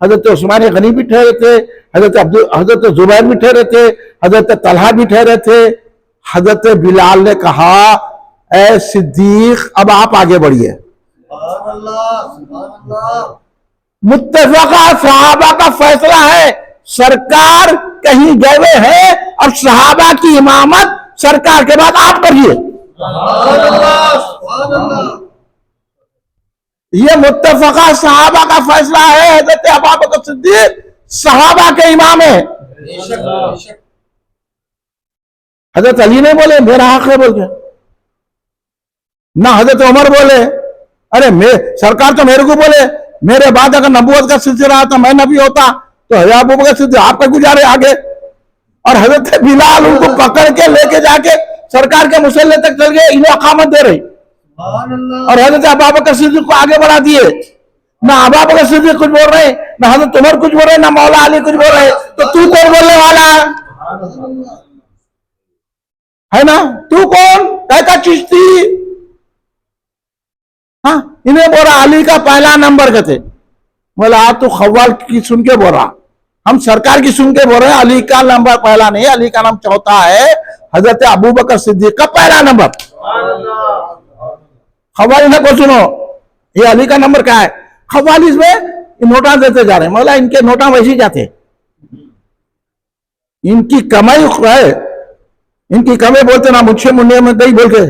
S1: हजरत उस्मान गनी भी ठहरे थे, हजरत जुबैर भी ठहरे थे, हजरत तलहा भी ठहरे थे। हजरत बिलाल ने कहा, ए सिद्दीक अब आप आगे बढ़िए। मुत्तफका सहाबा का फैसला है, सरकार कहीं गए हुए हैं और सहाबा की इमामत सरकार के बाद आप करिए। ये मुत्तफका सहाबा का फैसला है। हजरत अबू बकर सिद्दीक सहाबा के इमाम है। हजरत अली ने बोले मेरा हक है बोल के, ना हजरत उमर बोले अरे सरकार तो मेरे को बोले, मेरे बाद अगर नबूवत का सिलसिला आता मैं नबी होता तो हजरत अबू बकर सिद्दीक आपका गुजारे आगे। और हजरत बिलाल उनको पकड़ के लेके जाके सरकार के मुसल्ले तक चल गए, इन्हें अकामत दे रही, और हजरत अबू बकर सिद्दीक को आगे बढ़ा दिए। ना अबू बकर सिद्दीक कुछ बोल रहे, ना हजरत उमर कुछ बोल रहे, ना मौला अली कुछ बोल रहे, तो तू कौन बोलने वाला है ना? तू कौन कहता चिश्ती? हाँ, इन्हें बोला अली का पहला नंबर कहते, बोला तो खव्वाल की सुन के बोल रहा, हम सरकार की सुन के बोल रहे हैं, अली का नंबर पहला नहीं, अली का नाम चौथा है, हजरत अबू बकर सिद्दीक का पहला नंबर। खव्वाल को सुनो, ये अली का नंबर क्या है? खव्वाल इसमें नोटा देते जा रहे हैं, मौला इनके नोटा वैसे जाते, इनकी कमाई है, इनकी कमाई बोलते ना मुझसे मुंडे में नहीं बोलते,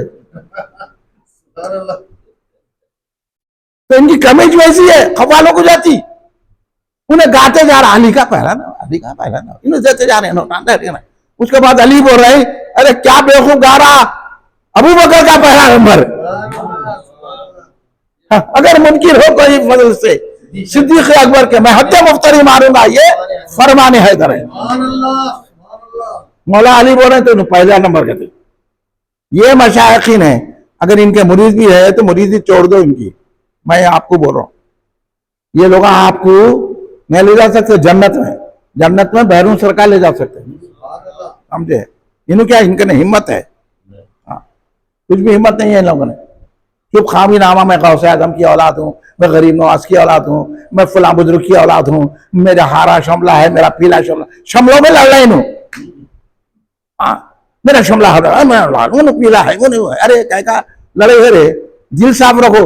S1: तो इनकी कमाई वैसी है, खव्वालों को जाती, उन्हें गाते जा रहा अली का पहला ना, अली का पहला ना, इन्हें देते जा रहे हैं। उसके बाद अली बोल रहे अरे क्या बेवकूफ गा रहा, अबू बकर का पहला नंबर। अगर मुमकिन हो कोई फजल से सिद्दीक अकबर के मैं हत्या मुफ्तरी मारूंगा, ये फरमाने है करे। मौला अली बोल रहे तो पहला नंबर कहते। ये मशाइखीन है, अगर इनके मुरीद भी है तो मुरीदी छोड़ दो इनकी, मैं आपको बोल रहा हूं। ये लोग आपको नहीं ले जा सकते जन्नत में, जन्नत में बैरून सरकार ले जा सकते, समझे? इन्हों क्या इनके ने हिम्मत है? हाँ, कुछ भी हिम्मत नहीं है इन लोगों ने। चुप खामी नामा, मैं गौसे आजम की औलाद हूँ, मैं गरीब नवाज की औलाद हूँ, मैं फला बुजुर्ग की औलाद हूँ, मेरा हारा शमला है, मेरा पीला शमला, शमलों में लड़ रहे इन। हाँ, मेरा शमला है, मेरा औलाद वो पीला है, वो नहीं। अरे क्या का लड़े रे, दिल साफ रखो,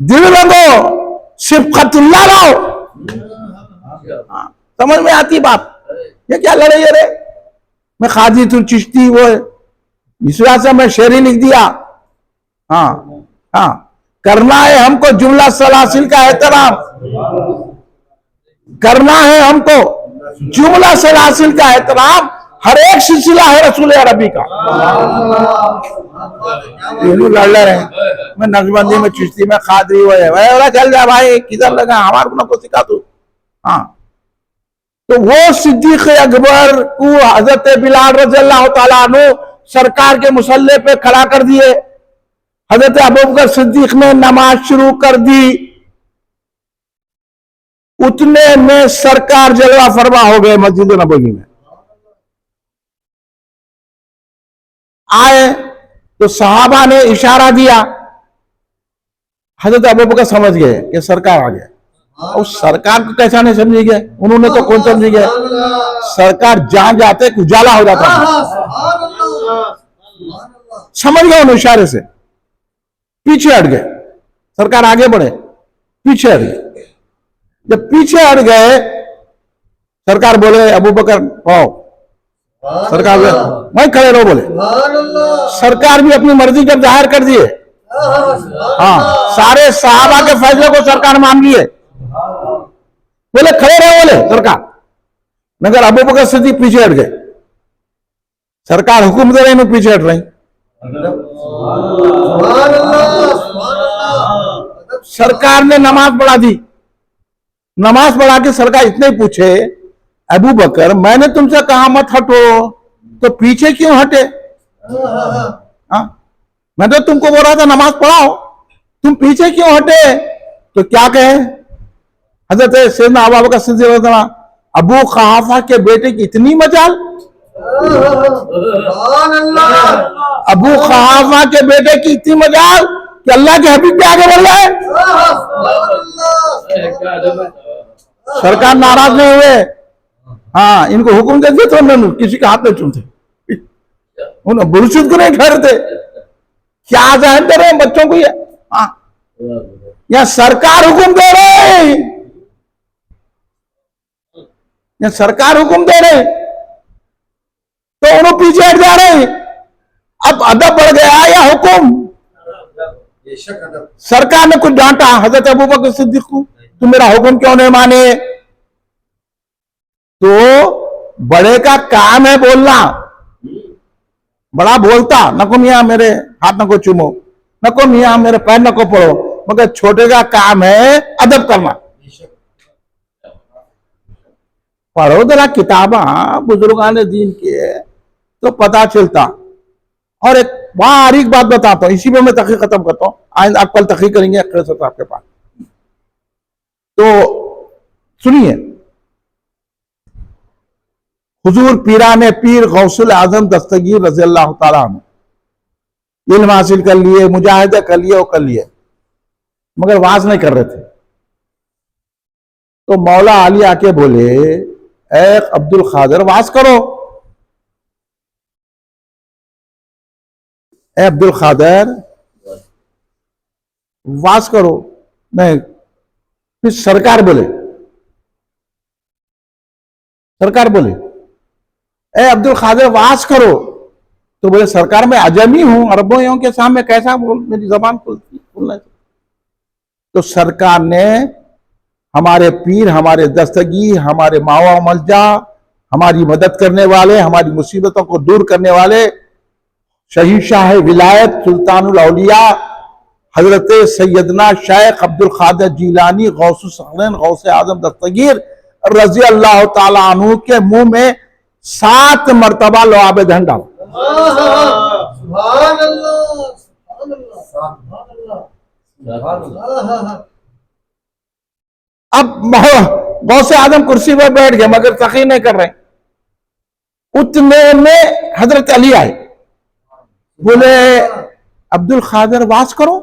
S1: दिल रखो, सिफकतुल्लाह लाओ। समझ में आती बात? ये क्या लड़े रे, मैं खाजी तू चिश्ती वो है, इस वजह से मैं शेरी लिख दिया। हाँ हाँ, करना है हमको जुमला सलासिल का एहतराम, करना है हमको जुमला सलासिल का एहतराम, हर एक सिलसिला है रसूल अरबी का। लड़ रहे हैं, मैं नक्शबंदी में चिश्ती में खादरी वो है, चल जा भाई, किधर लगा, हमारे को सिखा तू। हाँ, तो वो सिद्दीक अकबर को हजरत बिलाल रज़ियल्लाहु ताला अन्हु सरकार के मुसल्ले पे खड़ा कर दिए। हजरत अबू बकर सिद्दीक ने नमाज शुरू कर दी, उतने में सरकार जलवा फरमा हो गए मस्जिद नबवी में। आए तो सहाबा ने इशारा दिया, हजरत अबू बकर समझ गए कि सरकार आ गया। और सरकार को कैसा नहीं समझ गए, उन्होंने तो कौन समझ गए, सरकार जहां जाते उजाला हो जाता, समझ गए उन इशारे से, पीछे हट गए, सरकार आगे बढ़े, पीछे हट गए। जब पीछे हट गए, सरकार बोले अबू बकर आओ, सरकार वहीं खड़े रहो बोले। सरकार भी अपनी मर्जी जब जाहिर कर दिए, हाँ, सारे सहाबा के फैसले को सरकार मान लिए, बोले खड़े रहो बोले सरकार। मगर अबू बकर सिद्दीक पीछे हट गए, सरकार हुक्म दे रही में पीछे हट रही। सरकार ने नमाज पढ़ा दी, नमाज पढ़ा के सरकार इतने ही पूछे, अबू बकर मैंने तुमसे कहा मत हटो, तो पीछे क्यों हटे? हाँ, मैं तो तुमको बोल रहा था नमाज पढ़ाओ, तुम पीछे क्यों हटे? तो क्या कहे हजरत सैयदना अबू बकर सिद्दीक, अबू क़हाफ़ा के बेटे की इतनी मजाल, अबू क़हाफ़ा के बेटे की इतनी मजाल कि अल्लाह के हबीब के आगे बढ़ रहा है। सरकार नाराज नहीं हुए, हाँ इनको हुक्म दे दिया तो उन्होंने किसी के हाथ में चूमते, उन्हें बुरशुद को नहीं ठहरते, क्या जानते रहे बच्चों को ये। हाँ, या सरकार हुक्म दे रहे, या सरकार हुक्म दे रहे तो उन्होंने पीछे हट जा रहे। अब अदब बढ़ गया या हुक्म? सरकार ने कुछ डांटा हजरत अबू बकर सिद्दीक को, तुम मेरा हुक्म क्यों नहीं माने? तो बड़े का काम है बोलना, बड़ा बोलता नको मियां मेरे हाथ नको चूमो, नको मियां मेरे पैर नको पड़ो, मगर छोटे का काम है अदब करना। पढ़ो जरा किताबा बुजुर्गान दीन के तो पता चलता। और एक बारीक बात बताता हूं, इसी में मैं तकरीर खत्म करता हूं, आइंदा आप कल तकरीर करेंगे आपके पास, तो सुनिए। हुजूर पीराने पीर गौसुल आजम दस्तगीर रज़ी अल्लाह ताला अन्हु इल्म हासिल कर लिए, मुजाहिदा कर लिए, वो कर लिए, मगर वाज नहीं कर रहे थे। तो मौला अली आके बोले, ए अब्दुल खादर वाज करो, ए अब्दुल खादर वाज करो। नहीं, फिर सरकार बोले ए अब्दुल खादर वाज करो, तो बोले सरकार मैं अजमी हूं, अरबों के सामने कैसा बोल, मेरी जबान खुलना। तो सरकार ने हमारे पीर, हमारे दस्तगीर, हमारे मावा मलजा, हमारी मदद करने वाले, हमारी मुसीबतों को दूर करने वाले शहीशाह विलायत सुल्तानुल औलिया हजरत सैयदना शेख अब्दुल खादर जीलानी गौसुल सगरैन गौसे आजम दस्तगीर रजी अल्लाह ताला अन्हु के मुंह में 7 मरतबा लवाब दहन डाल। अब गौसे आजम कुर्सी पर बैठ गए मगर तकी नहीं कर रहे। उतने में हजरत अली आए, बोले अब्दुल खादर वाज करो,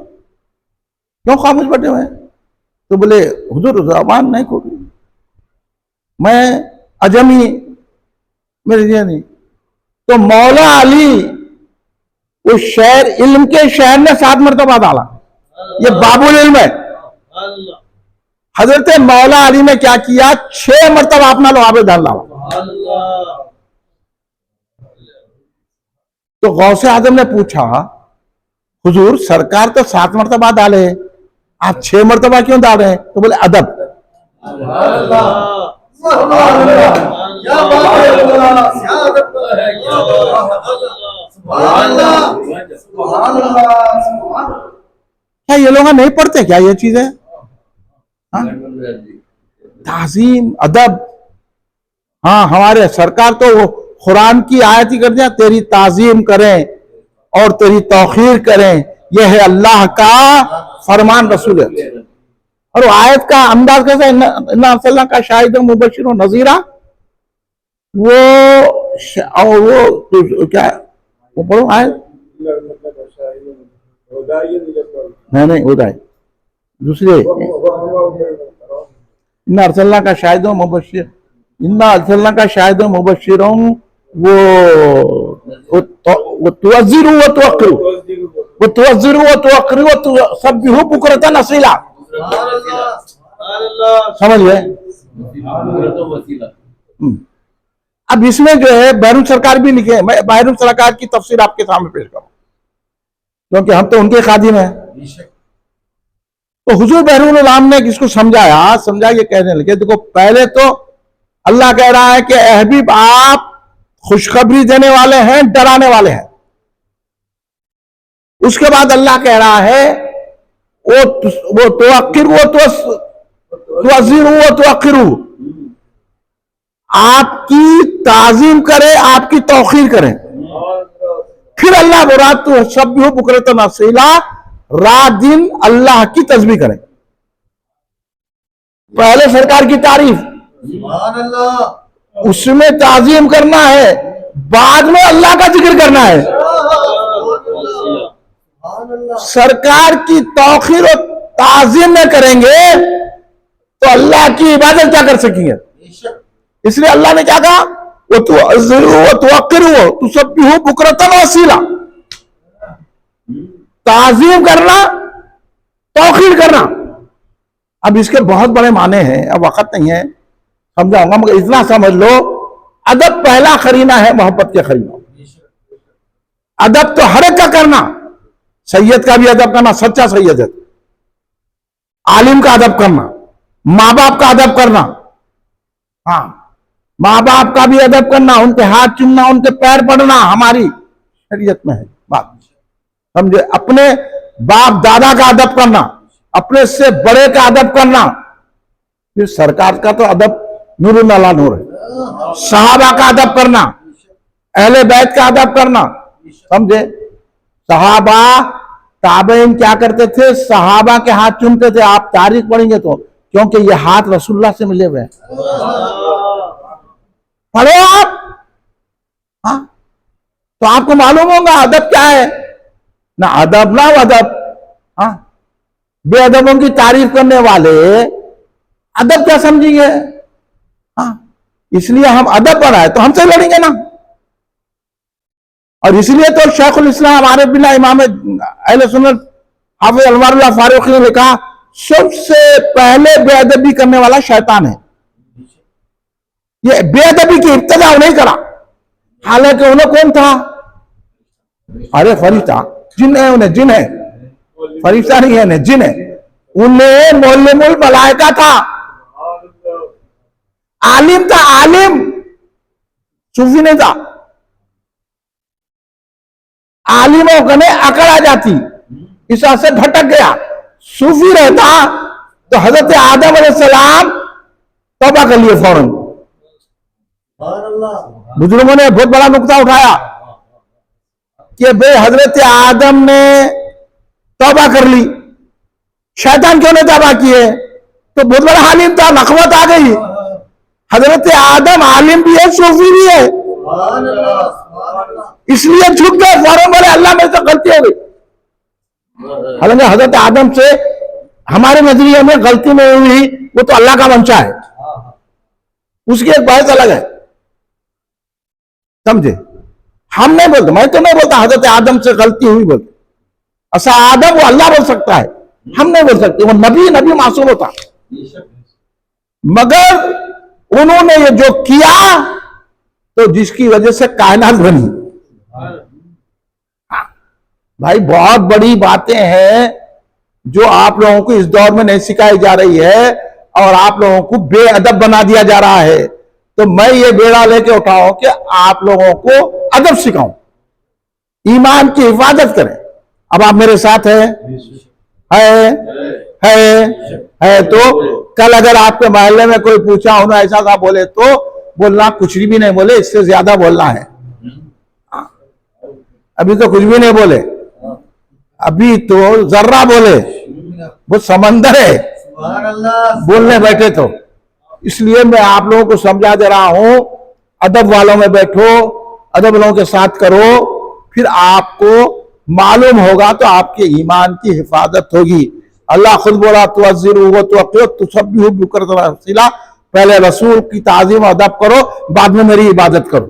S1: क्यों खामोश बैठे हुए हैं? तो बोले हुजूर जबान नहीं खोल, मैं अजमी, मेरे लिए नहीं। तो मौला अली उस शहर इल्म के शहर ने 7 मरतबा डाला, ये बाबुल इल्म है। हजरत मौला अली ने क्या किया, 6 मरतबा अपना लवाब दहन डाला। तो गौसे आजम ने पूछा, हुजूर सरकार तो 7 मरतबा डाले, आप 6 मरतबा क्यों डाल रहे हैं? तो बोले अदब। क्या ये लोग नहीं पढ़ते क्या ये चीजें? ताजीम अदब। हाँ, हमारे सरकार तो कुरान की आयत ही कर दिया, तेरी ताजीम करें और तेरी तौखीर करें, यह है अल्लाह का फरमान, रसूल है। और आयत का अंदाज कैसा, इन्ना का शाहिद मुबशिर नजीरा, वो और वो क्या वो पढ़ो आयत, नहीं उदाय दूसरे, इन्ना अरसलना का शाहिद मुबशिर, इन्ना अरसलना का शाहिद मुबशिर, वो तुअज़्ज़िरु व तुअक्किरु, वो तुअज़्ज़िरु व तुअक्किरु व तुसब्बिहु बुक्रतन असीला। समझ गए? अब इसमें जो है बहरून सरकार भी लिखे, मैं बहरून सरकार की तफसीर आपके सामने पेश करूं, क्योंकि हम तो उनके खादिम हैं। तो हुजूर बहरून उलाम ने किसको समझा, ये कहने लगे, देखो पहले तो अल्लाह कह रहा है कि ए हबीब आप खुशखबरी देने वाले हैं, डराने वाले हैं। उसके बाद अल्लाह कह रहा है वो तवक्किर वो तुअज़्ज़िरू वो तुअक्किरू, आपकी ताजीम करे, आपकी तौखीर करें। फिर अल्लाह बोला तो सब बुकरतन असीला, रात दिन अल्लाह की तस्बीह करें। पहले सरकार की तारीफ, उसमें ताजीम करना है, बाद में अल्लाह का जिक्र करना है। सरकार की तौखीर और ताजीम में करेंगे तो अल्लाह की इबादत क्या कर सकेंगे। इसलिए अल्लाह ने क्या कहा, वो तो सब भी हो बुकरतन वसीला, ताजीम करना, तौखीर करना। अब इसके बहुत बड़े माने हैं, अब वक्त नहीं है समझाऊंगा, मगर इतना समझ लो, अदब पहला करीना है मोहब्बत के करीना। अदब तो हर एक का करना, सैयद का भी अदब करना, सच्चा सैयद है, आलिम का अदब करना, माँ बाप का अदब करना, हाँ माँ बाप का भी अदब करना, उनके हाथ चूमना, उनके पैर पड़ना हमारी शरीयत में है बात, समझे। अपने बाप दादा का अदब करना, अपने से बड़े का अदब करना। फिर सरकार का तो अदब नूरुन अला नूर है। सहाबा का अदब करना, अहले बैत का अदब करना, समझे। सहाबा ताबईन क्या करते थे, सहाबा के हाथ चूमते थे। आप तारीख पढ़ेंगे तो, क्योंकि ये हाथ रसूलुल्लाह से मिले हुए हैं। पढ़ो आप, हाँ तो आपको मालूम होगा अदब क्या है ना। अदब ना अदब, हाँ बेअदबों की तारीफ करने वाले अदब क्या समझेंगे। हाँ इसलिए हम अदब बढ़ाए तो हमसे लड़ेंगे ना। और इसलिए तो शेखुल इस्लाम आरिफ बिल्लाह इमाम अहले सुन्नत हाफिज अनवारुल्लाह फारूकी ने लिखा, सबसे पहले बेअदबी करने वाला शैतान है। ये बेअदबी की इब्तिदा नहीं करा, हालांकि उन्हें कौन था, अरे फरिश्ता, जिन है, उन्हें जिन है, फरिश्ता नहीं है, जिन है। उन्हें मुअल्लिमुल मलाइका था, आलिम था, आलिम, सूफी नहीं था। आलिमों को ने अकड़ आ जाती, इस वजह से भटक गया। सूफी रहता तो हजरत आदम अलैहिस्सलाम तौबा कर लिए फौरन। बुजुर्गों ने बहुत बड़ा नुक्ता उठाया कि भाई हजरत आदम ने तौबा कर ली, शैतान क्यों ने तौबा किए, तो बहुत बड़ा आलिम था, नखवत आ गई। हजरत आदम आलिम भी है, सूफी भी है, इसलिए झुक गए फौरन, बोले अल्लाह मेरे से गलती हो गई। हालांकि हजरत आदम से हमारे नजरिए में गलती में हुई, वो तो अल्लाह का मंशा है, उसकी एक बात अलग है, समझे। हम नहीं बोलते, मैं तो नहीं बोलता हजरत आदम से गलती हुई बोलते, ऐसा आदम वो अल्लाह बोल सकता है, हम नहीं बोल सकते। वो नबी मासूम होता, मगर उन्होंने ये जो किया तो जिसकी वजह से कायनात बनी। भाई बहुत बड़ी बातें हैं जो आप लोगों को इस दौर में नहीं सिखाई जा रही है, और आप लोगों को बेअदब बना दिया जा रहा है। तो मैं ये बेड़ा लेके उठाऊं कि आप लोगों को अदब सिखाऊं, ईमान की हिफाजत करें। अब आप मेरे साथ है तो कल अगर आपके मोहल्ले में कोई पूछा उन्होंने ऐसा सा बोले तो बोलना कुछ भी नहीं बोले, इससे ज्यादा बोलना है। अभी तो कुछ भी नहीं बोले, अभी तो जर्रा बोले, वो समंदर है बोलने बैठे तो। इसलिए मैं आप लोगों को समझा दे रहा हूं, अदब वालों में बैठो, अदब लोगों के साथ करो, फिर आपको मालूम होगा तो आपके ईमान की हिफाजत होगी। अल्लाह खुद बोला तुअज़्ज़िरू व तुसब्बिहू बुक्रतन व असीला, पहले रसूल की ताजीम अदब करो, बाद में मेरी इबादत करो।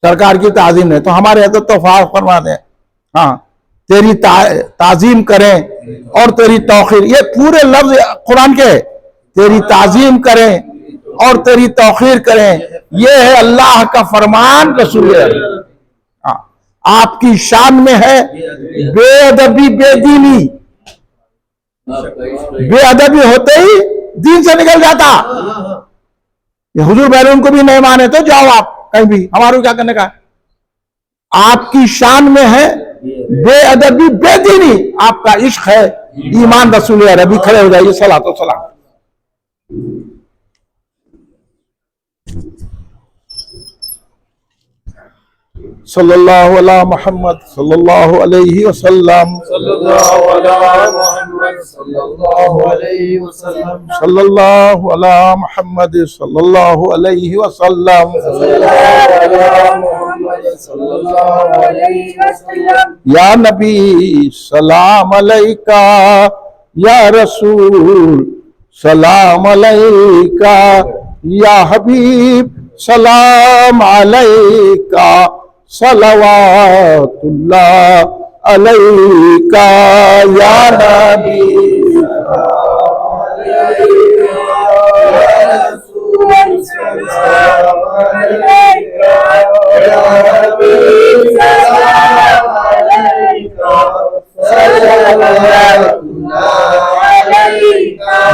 S1: सरकार की ताजीम है तो हमारे यहाँ तो फरमा दें, हाँ तेरी ताजीम करें और तेरी तौखीर, ये पूरे लफ्ज कुरान के, तेरी ताजीम करें और तेरी तौखीर करें, ये है अल्लाह का फरमान। रसूल आपकी शान में है बेअदबी बेदीनी, बेअदबी होते ही दीन से निकल जाता। ये हुजूर बैरून को भी नहीं माने तो जाओ आप कहीं भी, हमारे क्या करने का है। आपकी शान में है बेअदबी बेदीनी, आपका इश्क है ईमान रसूल अरबी। खड़े हो जाइए, सलात व सलाम। सल्लल्लाहु अला मुहम्मद सल्लल्लाहु अलैहि वसल्लम,
S2: सल्लल्लाहु अला मुहम्मद सल्लल्लाहु अलैहि वसल्लम,
S1: सल्लल्लाहु अला मुहम्मद सल्लल्लाहु अलैहि वसल्लम,
S2: सल्लल्लाहु अला मुहम्मद सल्लल्लाहु अलैहि वसल्लम।
S1: या नबी सलाम अलैका, या रसूल सलाम अलैका, या हबीब सलाम अलैका, सलवातुल्लाह अलैका, या नबी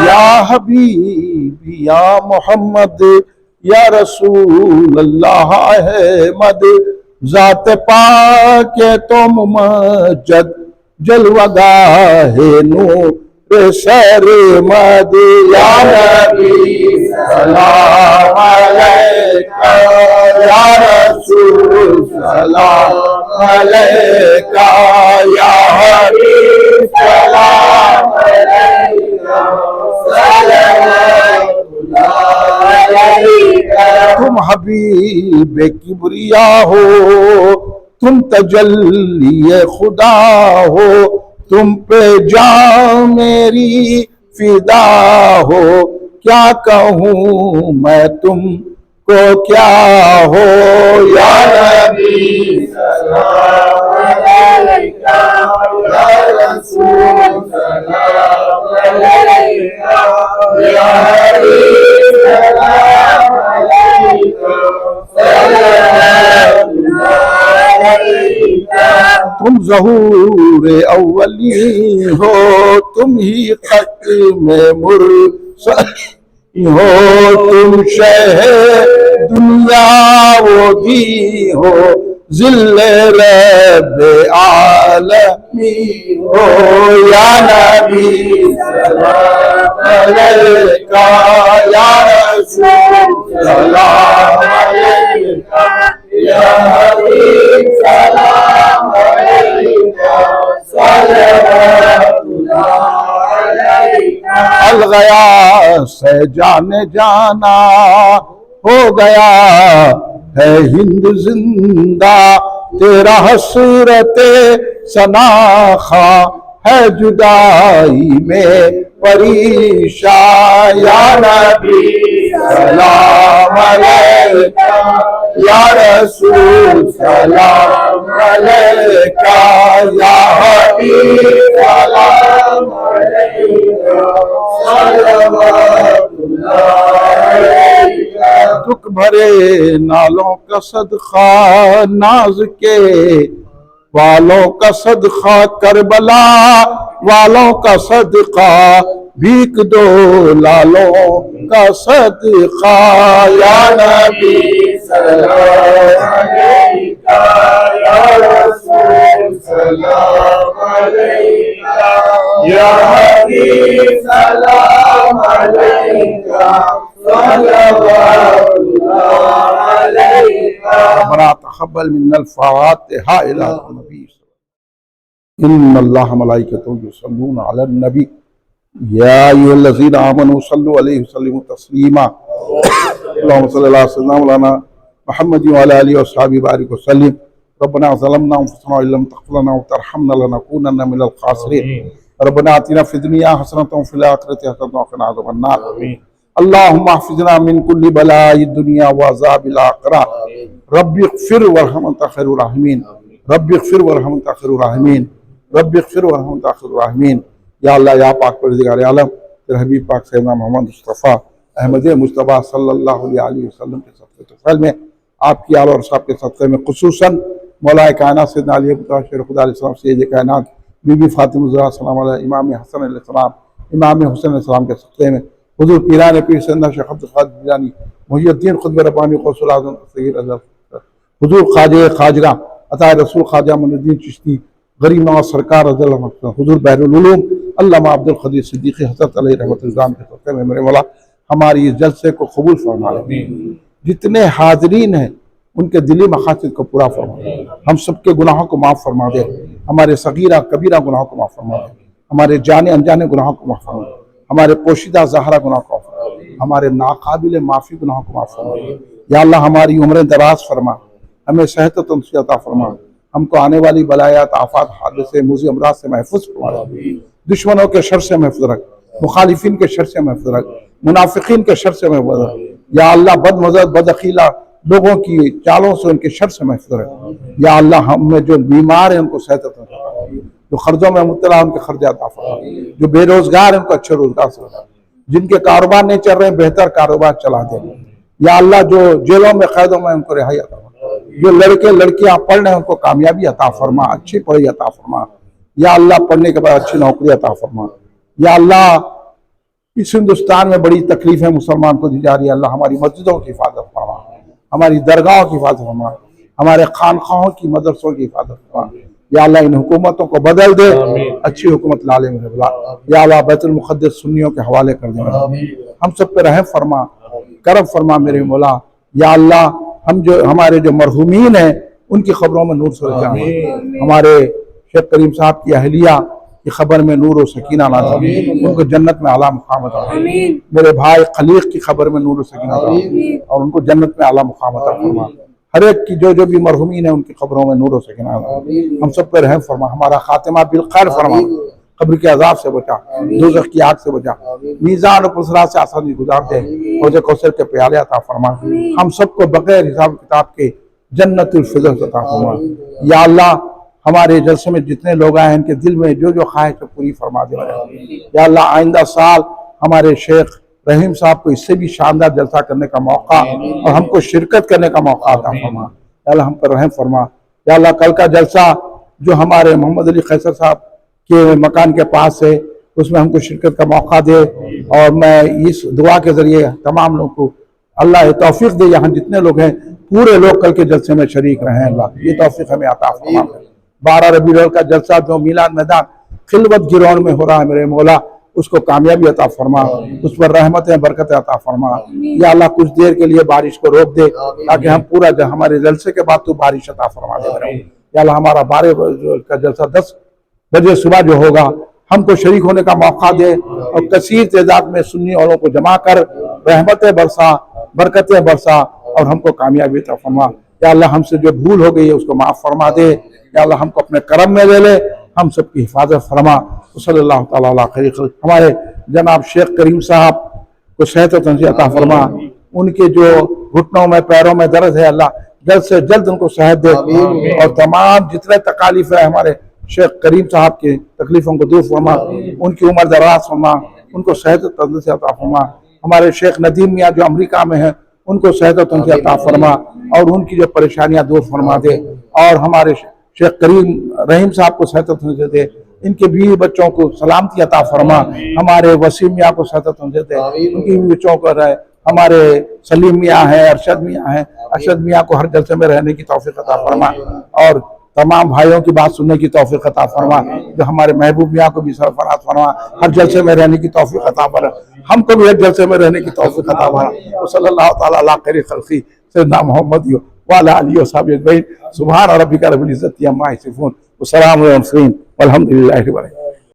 S1: या हबीब या मोहम्मद या रसूल अल्लाह अहमद, जात पाक तो मुमज्जद जलवगाहे नूर सरमद, या नबी सलाम अलैका, या रसूल सलाम अलैका, या हबीब सलाम अलैका, तुम हबीब किबरिया हो, तुम तजल्ली खुदा हो, तुम पे जान मेरी फिदा हो, क्या कहूँ मैं तुमको क्या हो, या नबी सलाम अलैका, या रसूल सलाम अलैका, या हबीब सलाम अलैका, सल्लल्लाहु अलैका। तुम ज़हूर अव्वली हो, तुम ही ख़त्म मुरसल हो, तुम शहे दुनिया वो दी हो, ज़िल्ले रब आलमी हो, या नबी सलाम अलैका, या रसूल सलाम अलैका, या हबीब सलाम अलैका, सल्लल्लाहु अलैका। अलगया से जाने जाना हो गया है हिंद जिंदा, तेरा हसरते सनाखा है जुदाई में परेशान, या नबी सलाम अलैका, या रसूल सलाम अलैका, या हबीब सलाम अलैका, सल्लल्लाहु अलैका। दुख भरे नालों का सदका, नाज के वालों का सदका, करबला वालों का सदका, भीख दो लालों का सदका, या नबी सलाम अलैका, या रसूल सलाम अलैका, या हबीब सलाम अलैका, सल्लल्लाहु अलैका। रब्बना तक़ब्बल मिन्नल फ़ातिहा इला नबी इन्नल्लाह मलाइकतहु युसल्लूना अलन नबी या अय्युहल्लज़ीना आमनू सल्लु अलैहि वसल्लिमू तस्लीमा। अल्लाहुम्मा सल्लि अला सय्यिदिना मौलाना मुहम्मद व अला आलिहि व अस्हाबिहि बारिक व सल्लिम। रब्बना ज़लमना अनफुसना व इल्लम तग़फिर लना व तरहमना लनकूनन्ना मिनल ख़ासिरीन। रब्बना आतिना फ़िद दुनिया हसनतन व फ़िल आखिरति हसनतन व क़िना अज़ाबन्नार। अल्लाहुम्मा हफ़िज़ना मिन कुल्लि बलाइ दुनिया व अज़ाबिल आखिरह। रब्बिग़फ़िर वरहम अन्ता ख़ैरुर राहिमीन। रब्बिग़फ़िर वरहम अन्ता ख़ैरुर राहिमीन। रब्बिग़फ़िर वरहम अन्ता ख़ैरुर राहिमीन। या अल्लाह या पाक परवरदिगार आलम, तेरे हबीब पाक सैयदना मोहम्मद मुस्तफ़ा अहमद मुज्तबा सल्लल्लाहु अलैहि वसल्लम के सदक़े तफ़ज़ुल में, आपकी आल और साहब के सदक़े में, खुसूसन मौलाए कायनात सैयदना अली शेर खुदा अलैहिस्सलाम, सैयद कायनात बीबी फ़ातिमा ज़हरा सलाम अलैहा, इमाम हसन अलैहिस्सलाम, इमाम हुसैन अलैहिस्सलाम के सदक़े में, हुजूर पीरान पीर सैयदना शेख अब्दुल कादिर जिलानी, मुहियुद्दीन खुतब रब्बानी गौसुल आज़म सय्यद अज़हर, हुजूर ख्वाजा खाजगा अताए रसूल ख्वाजा मुइनुद्दीन चिश्ती गरीब नवाज सरकार रज़ियल्लाहु अन्हु, हुजूर बहरुल उलूम अल्लामा अब्दुल क़दीर सिद्दीक़ी हज़रत अलैहि रहमतुल्लाह के सदक़े में मेरे मौला हमारी इस जलसे को कबूल फरमा ले। जितने हाज़रीन हैं उनके दिली मकासद को पूरा फरमा दे, हम सबके गुनाहों को माफ़ फरमा दे, हमारे सगीरा कबीरा गुनाहों को माफ़ फरमा दे, हमारे जाने अनजाने गुनाहों को माफ़ फरमा दे, हमारे पोशीदा ज़ाहरा गुनाह को माफ़ फरमा दे, हमारे नाकाबिल माफ़ी गुनाहों को माफ़ फरमा दे। या अल्लाह हमारी उम्र दराज फरमा, हमें सेहत व तंदुरुस्ती अता फरमा, हमको आने वाली बलायात आफात हादसे मुज़ी अमराज से महफूज फरमा दे, दुश्मनों के शर से महफूज रख, मुखालिफिन के शर से महफूज रख, मुनाफिकीन के शर से महफूज रख। या अल्लाह बदमज़हब बदअक़ीला लोगों की चालों से उनके शर से महफूज रख। या अल्लाह हम में जो बीमार हैं उनको सेहत अता फरमा, जो खर्जों में मुब्तला उनके खर्ज अता फरमा, जो बेरोजगार हैं उनको अच्छे रोजगार से बता, जिनके कारोबार नहीं चल रहे बेहतर कारोबार चला दे। या अल्लाह जो जेलों में कैदों में उनको रिहाई अता फरमा, जो लड़के लड़कियां पढ़ रहे हैं उनको कामयाबी अता फरमा, अच्छी पढ़ाई अता फरमा। या अल्लाह पढ़ने के बाद अच्छी नौकरी अता फरमा। या अल्लाह इस हिंदुस्तान में बड़ी तकलीफें मुसलमान को दी जा रही है, अल्लाह हमारी मस्जिदों की हिफाजत फरमा, हमारी दरगाहों की हिफाजत फरमा, हमारे खानखाहों की मदरसों की हिफाजत फरमा। या अल्लाह इन हुकूमतों को बदल दे, अच्छी हुकूमत लाले मेरे बुला। या अल्लाह बैतुल मुक़द्दस सुन्नियों के हवाले कर दे, हम सब पे रहम फरमा, करम फरमा मेरे मौला। या अल्लाह हम जो हमारे जो मरहूमीन हैं उनकी खबरों में नूर सुलझा, हमारे शेख करीम साहब की अहलिया की खबर में नूर और सकीना नाज़िल, उनको जन्नत में आला मुकाम अता फरमा। मेरे भाई खलीक की खबर में नूर और सकीना अता और उनको जन्नत में आला मुकाम अता फरमा। हर एक की जो भी मरहूमीन है उनकी खबरों में नूर और सकीना अता, हम सब पे रहम फरमा, हमारा खातिमा बिल खैर फरमा, कब्र के अजाब से बचा, दोज़ख की आग से बचा, मीज़ान और पुलसरात से आसानी गुजार दे, हौज़ कौसर के प्याले अता फरमा, हम सबको बगैर हिसाब किताब के जन्नतुल फिरदौस अता फरमा। या अल्लाह हमारे जलसे में जितने लोग आए हैं इनके दिल में जो जो ख्वाहिश है पूरी फरमा दे। या अल्लाह आइंदा साल हमारे शेख रहीम साहब को इससे भी शानदार जलसा करने का मौका और हमको शिरकत करने का मौका अता फरमा। या अल्लाह हम पर रहम फरमा। या अल्लाह कल का जलसा जो हमारे मोहम्मद अली कैसर साहब के मकान के पास है उसमें हमको शिरकत का मौका दे, और मैं इस दुआ के जरिए तमाम लोगों को अल्लाह ये तौफीक दे, यहाँ जितने लोग हैं पूरे लोग कल के जलसे में शरीक रहें, अल्लाह ये तौफीक हमें अता फरमा। 12 रबीउल अव्वल का जलसा जो मिलाद मैदान खिलवत गिरौन में हो रहा है मेरे मौला, उसको कामयाबी अता फरमा, उस पर रहमतें बरकतें अता फरमा। या अल्लाह कुछ देर के लिए बारिश को रोक दे ताकि हम पूरा हमारे जलसे के बाद तो बारिश अता फरमा दे। या अल्लाह हमारा 12 का जलसा 10 बजे सुबह जो होगा हमको शरीक होने का मौका दे, और कसीर तादाद में सुन्नी औरों को जमा कर रहमतें बरसा, बरकतें बरसा और हमको कामयाबी अता फरमा। या अल्लाह हमसे जो भूल हो गई है उसको माफ़ फरमा दे। या अल्लाह हमको अपने करम में ले ले, हम सबकी हिफाजत फरमा। सल्लल्लाहु तआला अला खैर खल्क़। हमारे जनाब शेख करीम साहब को सेहत व तंदुरुस्ती अता फरमा, उनके जो घुटनों में पैरों में दर्द है अल्लाह जल्द से जल्द उनको सेहत दे, और तमाम जितने तकालीफ है हमारे शेख करीम साहब के तकलीफों को दूर फरमा, उनकी उम्र दराज फरमा, उनको सेहत व तंदुरुस्ती अता फरमा। हमारे शेख नदीम मियाँ जो अमेरिका में है उनको सेहत व तंदुरुस्ती अता फरमा और उनकी जो परेशानियां दूर फरमा दे, और हमारे शेख करीम रहीम साहब को सेहत व तंदुरुस्ती दे, इनके बीवी बच्चों को सलामती अता फरमा। हमारे वसीम मियाँ को सेहत व तंदुरुस्ती दे, उनकी बीवी बच्चों को रहे। हमारे सलीम मियाँ हैं, अरशद मियाँ हैं, अरशद मियाँ को हर जलसे में रहने की तौफीक अता फरमा, और तमाम भाइयों की बात सुनने की तौफीक अता फरमा। जो हमारे महबूब मियाँ को भी सरफराज फरमा, हर जलसे में रहने की तौफीक अता फरमा, हमको भी हर जलसे में रहने की तौफीक अता फरमा। सल्लल्लाहु तआला अला खैर खल्क़ी सय्यदना मुहम्मद व अला आलिहि व सहबिहि अजमईन। सुभान रब्बिका रब्बिल इज्जति अम्मा यसिफून व सलामुन अलल मुरसलीन वल्हम्दुलिल्लाहि रब्बिल आलमीन।